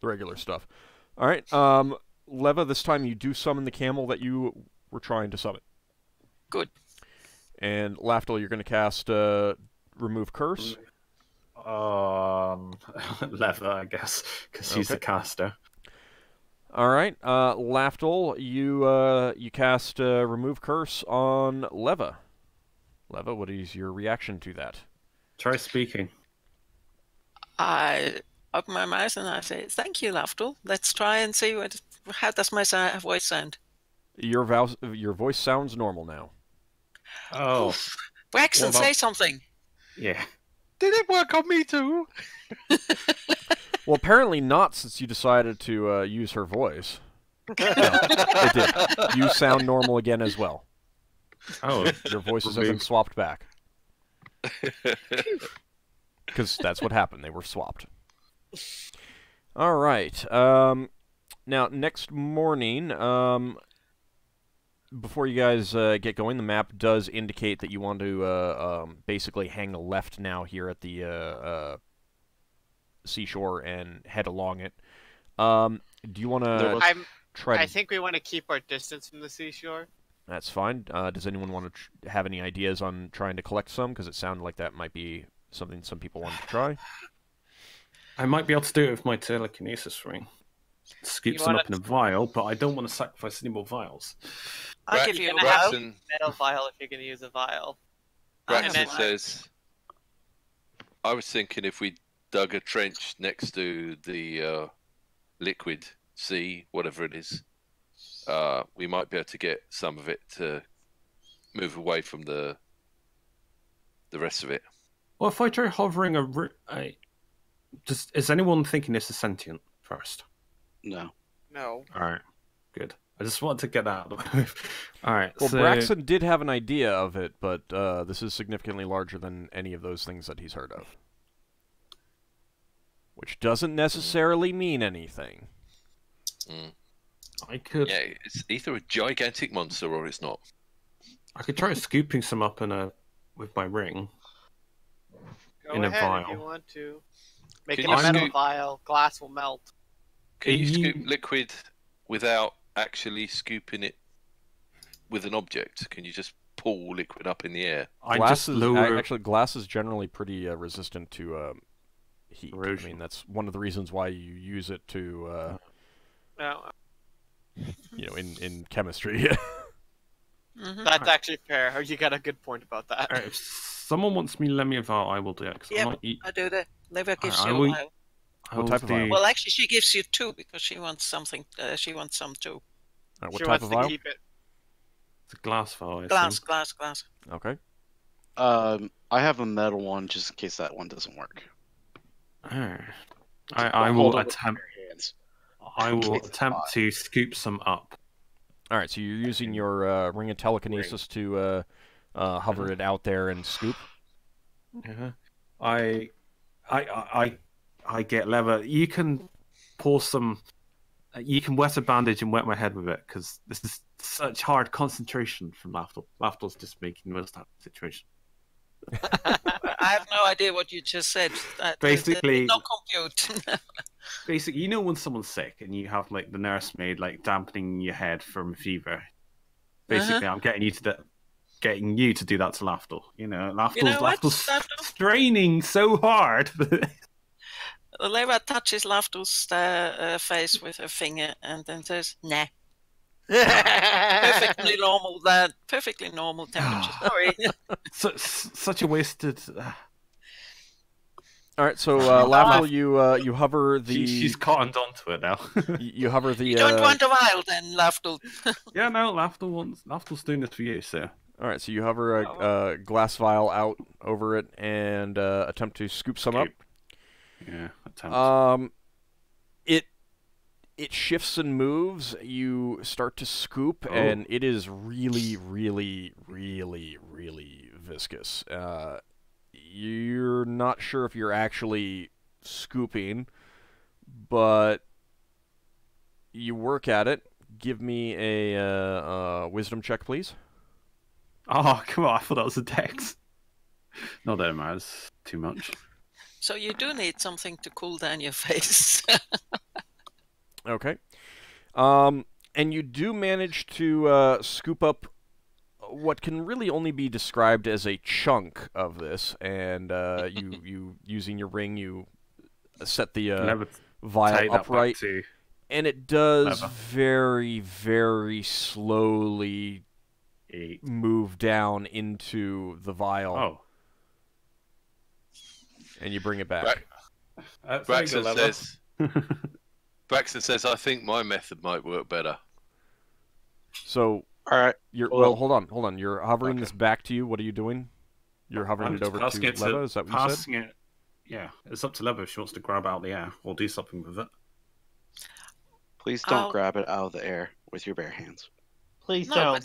regular stuff. All right, Leva, this time you do summon the camel that you were trying to summon. Good. And Lafdul, you're going to cast remove curse. Leva, I guess, because he's the caster. All right, Lafdul, you cast remove curse on Leva. Leva, what is your reaction to that? Try speaking. I open my mouth and I say, "Thank you, Lafdul. Let's try and see how does my voice sound." Your voice sounds normal now. Oh. Braxon, say something. Yeah. Did it work on me too? Well, apparently not, since you decided to use her voice. No, it did. You sound normal again as well. Oh. Your voices have been swapped back. Because that's what happened. They were swapped. All right. Now, next morning, before you guys get going, the map does indicate that you want to basically hang a left now here at the seashore and head along it. Do you want to try to... I think we want to keep our distance from the seashore. That's fine. Does anyone want to have any ideas on trying to collect some? Because it sounded like that might be something some people wanted to try. I might be able to do it with my telekinesis ring. Scoop some up in a vial, but I don't want to sacrifice any more vials. I'll give you a metal vial if you're going to use a vial. Braxon says, I was thinking if we dug a trench next to the liquid sea, whatever it is, we might be able to get some of it to move away from the rest of it. Well, if I try hovering is anyone thinking this is sentient first? No. No. All right. Good. I just wanted to get out of the way. All right. Well, Braxon did have an idea of it, but this is significantly larger than any of those things that he's heard of. Which doesn't necessarily mean anything. I could... Yeah, it's either a gigantic monster or it's not. I could try scooping some up with my ring. Go in ahead a vial. if you want to. Make it a metal vial. Glass will melt. Can you scoop liquid without actually scooping it with an object? Can you just pull liquid up in the air? Actually, glass is generally pretty resistant to heat. Erosion. I mean, that's one of the reasons why you use it to, in chemistry. That's actually fair. You got a good point about that. All right, if someone wants me to lend me a vial, I will do it. Yeah, I do that. Never gives you a vial. What type of vial? Well, actually, she gives you two because she wants something. She wants some too. What type of vial? Keep it. It's a glass vial. Glass. Okay. I have a metal one just in case that one doesn't work. I will attempt. I will attempt to scoop some up. All right. So you're using your ring of telekinesis to hover it out there and scoop. I get leather. You can pour some. You can wet a bandage and wet my head with it because this is such hard concentration from Lafdul. Lafdul's just making the most out of the situation. I have no idea what you just said. Basically, no compute. Basically, you know when someone's sick and you have like the nursemaid like dampening your head from fever. Basically, I'm getting you to do that to Lafdul. You know, Lafdul's straining so hard. Leva touches Lafdul's face with her finger and then says, "Nah." Perfectly normal temperature. Sorry. Such a wasted. All right, so Lafdul, you hover the. She's cottoned onto it now. you hover the. You don't want a vial, then, Lafdul. Yeah, no, Lafdul's doing this for you, so. All right, so you hover a glass vial out over it and attempt to scoop some up. Yeah, attempt. It shifts and moves. You start to scoop, and it is really, really, really, really viscous. You're not sure if you're actually scooping, but you work at it. Give me a wisdom check, please. Oh, come on. I thought that was a dex. No, that matters too much. So you do need something to cool down your face. Okay. And you do manage to scoop up what can really only be described as a chunk of this, and you using your ring, you set the vial upright, and it does very, very slowly move down into the vial. Oh. And you bring it back. Braxon says, I think my method might work better. So, All right. Well, hold on. You're hovering this back to you. What are you doing? You're hovering it over to Leva. Is that what you said? It. Yeah, it's up to Leva if she wants to grab out the air or do something with it. Please don't grab it out of the air with your bare hands. Please don't. But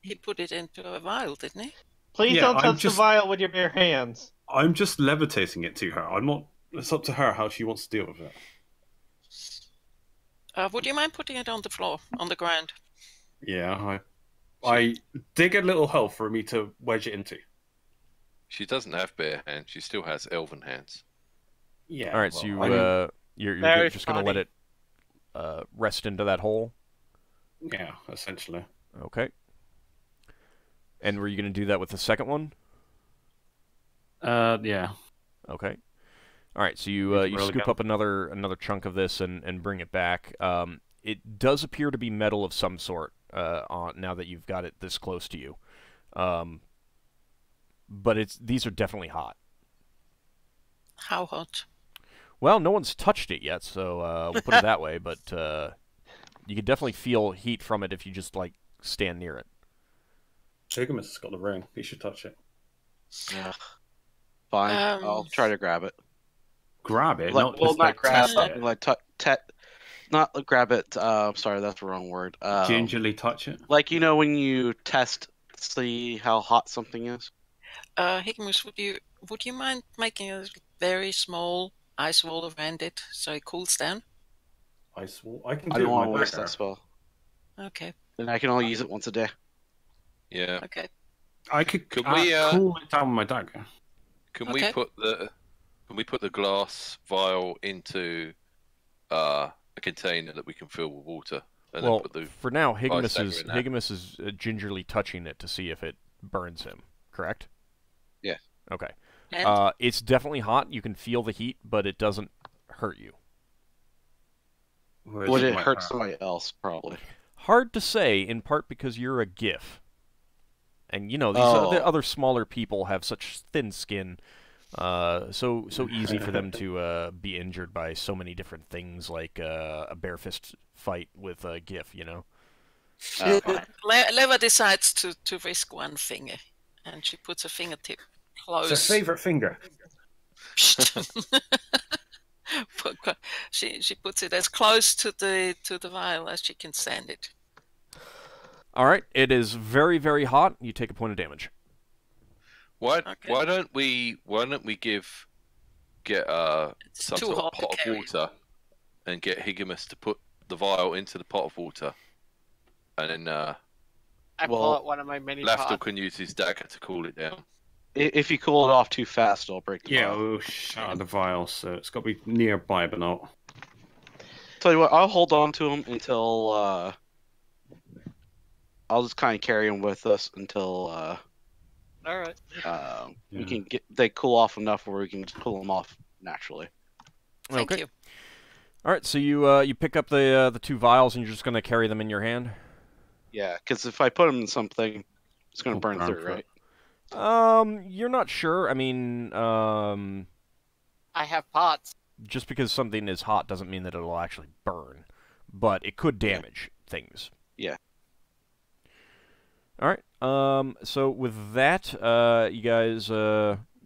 he put it into a vial, didn't he? Please don't touch the vial with your bare hands. I'm just levitating it to her. I'm not. It's up to her how she wants to deal with it. Would you mind putting it on the floor, on the ground? Yeah, I dig a little hole for me to wedge it into. She doesn't have bare hands. She still has elven hands. Yeah. All right, so you're just going to let it rest into that hole? Yeah, essentially. Okay. And were you going to do that with the second one? Yeah. Okay. All right, so you scoop up another chunk of this and bring it back. It does appear to be metal of some sort now that you've got it this close to you. But these are definitely hot. How hot? Well, no one's touched it yet, so we'll put it that way. But you can definitely feel heat from it if you just stand near it. Higgimus has got the ring. He should touch it. Yeah. Fine. I'll try to grab it. Grab it? Not grab it. Not grab it. Sorry, that's the wrong word. Gingerly touch it? Like, when you see how hot something is? Higgimus, would you mind making a very small ice wall around it so it cools down? Ice wall? I don't want to waste that spell. Okay. Then I can only use it once a day. Yeah. Okay. I could cool it down with my dagger. Can we put the glass vial into a container that we can fill with water? And well, then put for now, Higgimus is gingerly touching it to see if it burns him. Correct? Yeah. Okay. It's definitely hot. You can feel the heat, but it doesn't hurt you. Would it hurt somebody else? Probably. Hard to say, in part because you're a Giff. And, these other smaller people have such thin skin, so easy for them to be injured by so many different things, like a bare fist fight with a Giff, Leva decides to risk one finger, and she puts her fingertip close. It's her favourite finger. She puts it as close to the vial as she can stand it. All right, it is very, very hot. You take a point of damage. Why don't we get some sort of pot of water and get Higgimus to put the vial into the pot of water, and then I pull out one of my mini pots. Lafdul can use his dagger to cool it down. If you cool it off too fast, it'll break the vial. We'll shatter the vial, so it's got to be nearby, but not. Tell you what, I'll hold on to him until I'll just kind of carry him with us until all right. We can they cool off enough where we can just pull them off naturally. Thank you. All right, so you pick up the two vials and you're just going to carry them in your hand. Yeah, because if I put them in something, it's going to burn through, right? You're not sure. I mean, I have pots. Just because something is hot doesn't mean that it'll actually burn, but it could damage things. Yeah. All right. So with that, you guys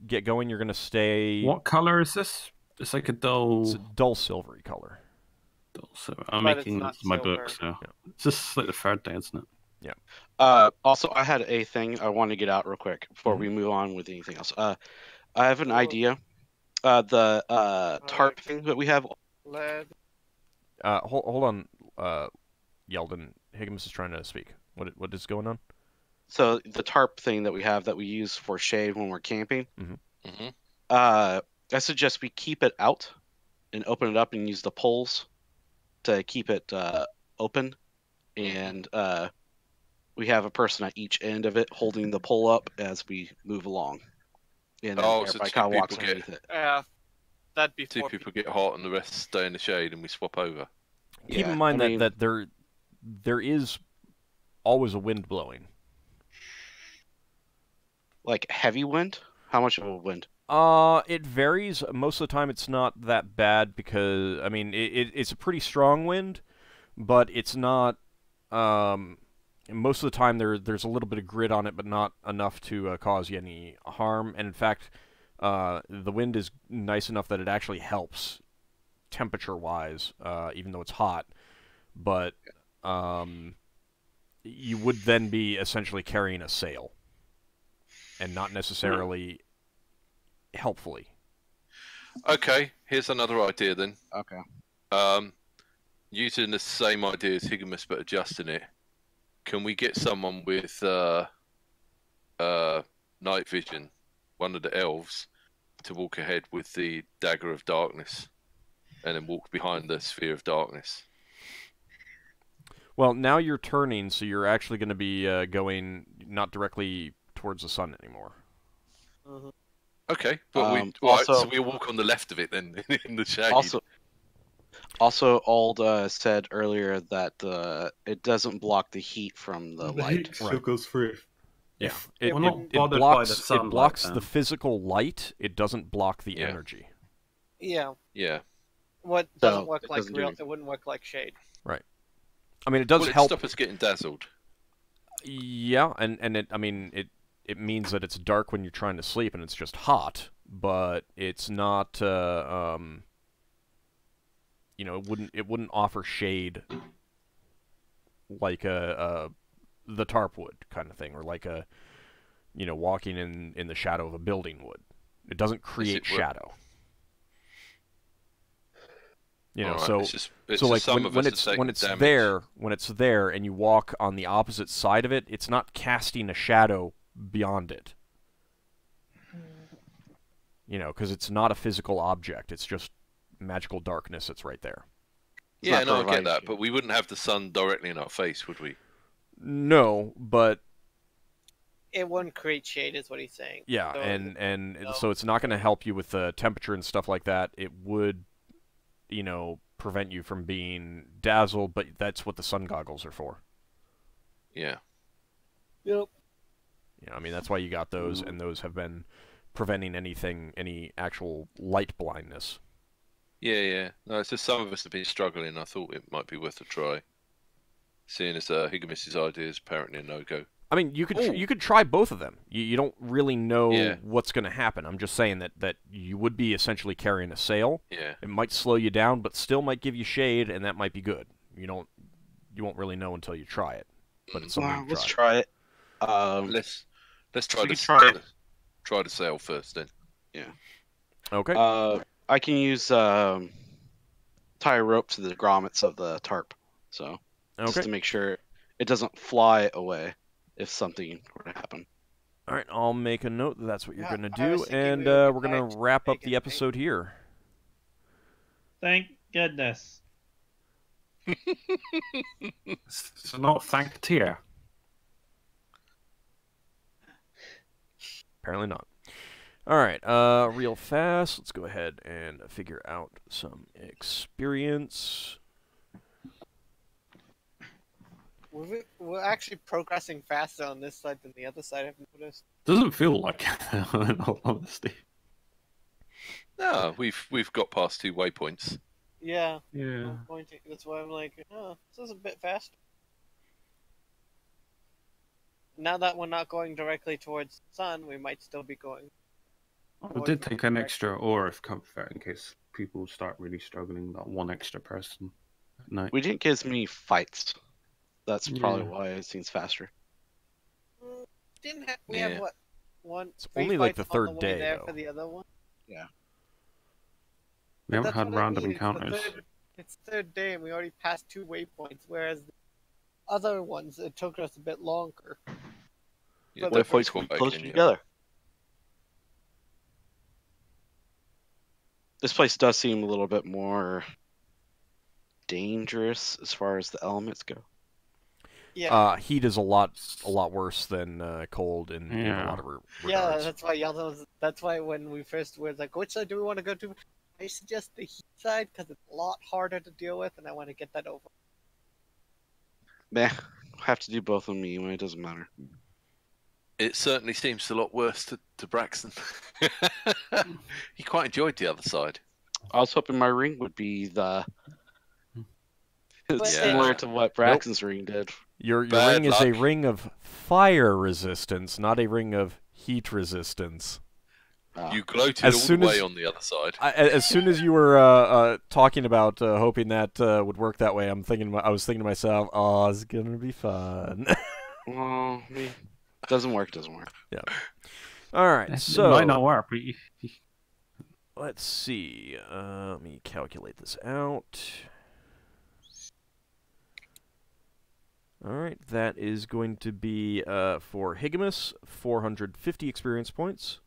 get going. You're gonna stay. What color is this? It's like a dull. It's a dull silvery color. Dull silver. I'm making this in my book, so it's just like the third day, isn't it? Yeah. Also, I had a thing I want to get out real quick before we move on with anything else. I have an idea. The tarp thing that we have. Hold on, Yeldan. Higgimus is trying to speak. What is going on? So the tarp thing that we have that we use for shade when we're camping. I suggest we keep it out and open it up and use the poles to keep it open, and we have a person at each end of it holding the pole up as we move along. And everybody kind of walks underneath it. Yeah, that'd be two people get hot and the rest stay in the shade, and we swap over. Keep in mind that there is always a wind blowing. Like heavy wind? How much of a wind? It varies. Most of the time, it's not that bad because it's a pretty strong wind, but it's not most of the time there's a little bit of grit on it, but not enough to cause you any harm. And in fact, the wind is nice enough that it actually helps temperature-wise, even though it's hot. But you would then be essentially carrying a sail, and not necessarily helpfully. Okay, here's another idea then. Okay. Using the same idea as Higgimus, but adjusting it. Can we get someone with night vision, one of the elves, to walk ahead with the dagger of darkness, and then walk behind the sphere of darkness? Well, now you're turning, so you're actually going to be going not directly towards the sun anymore. Okay, but so we'll walk on the left of it then, in the shade. Also, Auld said earlier that it doesn't block the heat from the light. Heat still goes through. Yeah, We're not bothered by the sunlight, it blocks the physical light. It doesn't block the energy. Yeah. Yeah. What doesn't work like real? It wouldn't work like shade. Right. I mean, it does help. help. Stop us getting dazzled. Yeah, and it. I mean, it means that it's dark when you're trying to sleep, and it's just hot. But it's not. You know, it wouldn't offer shade like the tarp would, kind of thing, or like walking in the shadow of a building would. It doesn't create shadow. You know, right, so like when it's there and you walk on the opposite side of it, it's not casting a shadow beyond it. You know, because it's not a physical object. It's just magical darkness that's right there. Yeah, no, I get that, but we wouldn't have the sun directly in our face, would we? No, but it wouldn't create shade, is what he's saying. Yeah, so it's not going to help you with the temperature and stuff like that. It would, prevent you from being dazzled, but that's what the sun goggles are for. Yeah. Yep. I mean, that's why you got those, and those have been preventing any actual light blindness. Yeah. No, it's just some of us have been struggling. I thought it might be worth a try. Seeing as Higgimus's idea is apparently a no-go. I mean, you could try both of them. You don't really know what's going to happen. I'm just saying that you would be essentially carrying a sail. Yeah. It might slow you down, but still might give you shade, and that might be good. You won't really know until you try it. But it's something to try. Let's try it. Let's try the sail first then. Yeah. Okay. I can use tie a rope to the grommets of the tarp, so just to make sure it doesn't fly away if something were to happen. All right, I'll make a note that that's what you're going to do, and we're going to wrap up the episode here. Thank goodness. So not thank tier. Apparently not. All right, real fast, let's go ahead and figure out some experience. We're actually progressing faster on this side than the other side, I've noticed. Doesn't feel like it, in all honesty. No, we've got past 2 waypoints. Yeah. Yeah. That's why I'm like, this is a bit faster. Now that we're not going directly towards the sun, we might still be going. We did take an extra aura of comfort in case people start really struggling, that one extra person at night. We didn't get as many fights. That's probably why it seems faster. We have what? It's only like the third day, there though. For the other one? Yeah. We haven't had random encounters. It's the third day and we already passed 2 waypoints, whereas the other ones, it took us a bit longer. Yeah, waypoints were closer together. This place does seem a little bit more dangerous as far as the elements go. Yeah. Heat is a lot worse than cold in a lot of regards. Yeah, that's why Yeldan that's why when we first were like, which side do we want to go to? I suggest the heat side because it's a lot harder to deal with, and I want to get that over. Meh, have to do both of them anyway. It doesn't matter. It certainly seems a lot worse to Braxon. He quite enjoyed the other side. I was hoping my ring would be similar to what Braxton's ring did. Your ring is a ring of fire resistance, not a ring of heat resistance. You gloated all the way on the other side. As soon as you were talking about hoping that would work that way, I was thinking to myself, "Oh, it's gonna be fun." Well, doesn't work. Yeah. All right. So it might not work. But let's see. Let me calculate this out. All right, that is going to be for Higgimus, 450 experience points.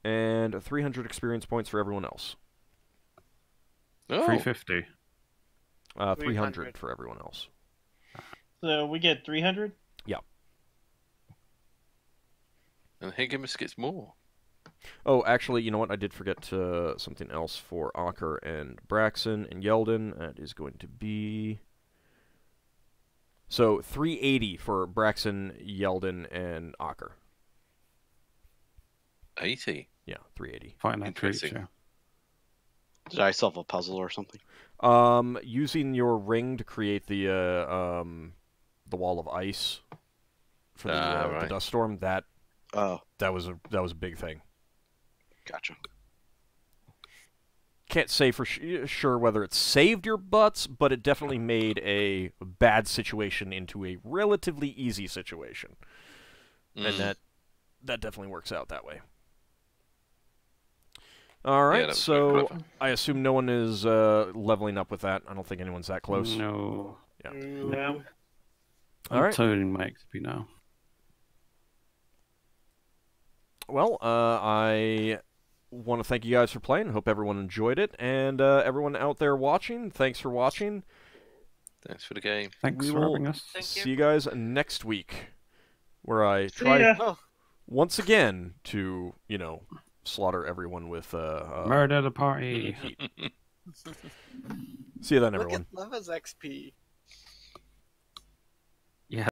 And 300 experience points for everyone else. Oh. 350. 300 for everyone else. So we get 300? Yeah. And Higgimus gets more. Oh, actually, you know what? I did forget something else for Ockar and Braxon and Yeldan. That is going to be... So, 380 for Braxon, Yeldan, and Ockar. 80? Yeah, 380. Find that interesting. Yeah. Did I solve a puzzle or something? Using your ring to create the wall of ice for the dust storm, that was a big thing. Gotcha. Can't say for sure whether it saved your butts, but it definitely made a bad situation into a relatively easy situation. And that definitely works out that way. All right, yeah, so I assume no one is leveling up with that. I don't think anyone's that close. No. Yeah. No. All right. I'm turning my XP now. Well, I want to thank you guys for playing. Hope everyone enjoyed it. And everyone out there watching, thanks for watching. Thanks for the game. Thanks for having us. See you guys next week, where I try once again to, slaughter everyone with murder the party. See you then, everyone. Look at Leva's XP. Yeah.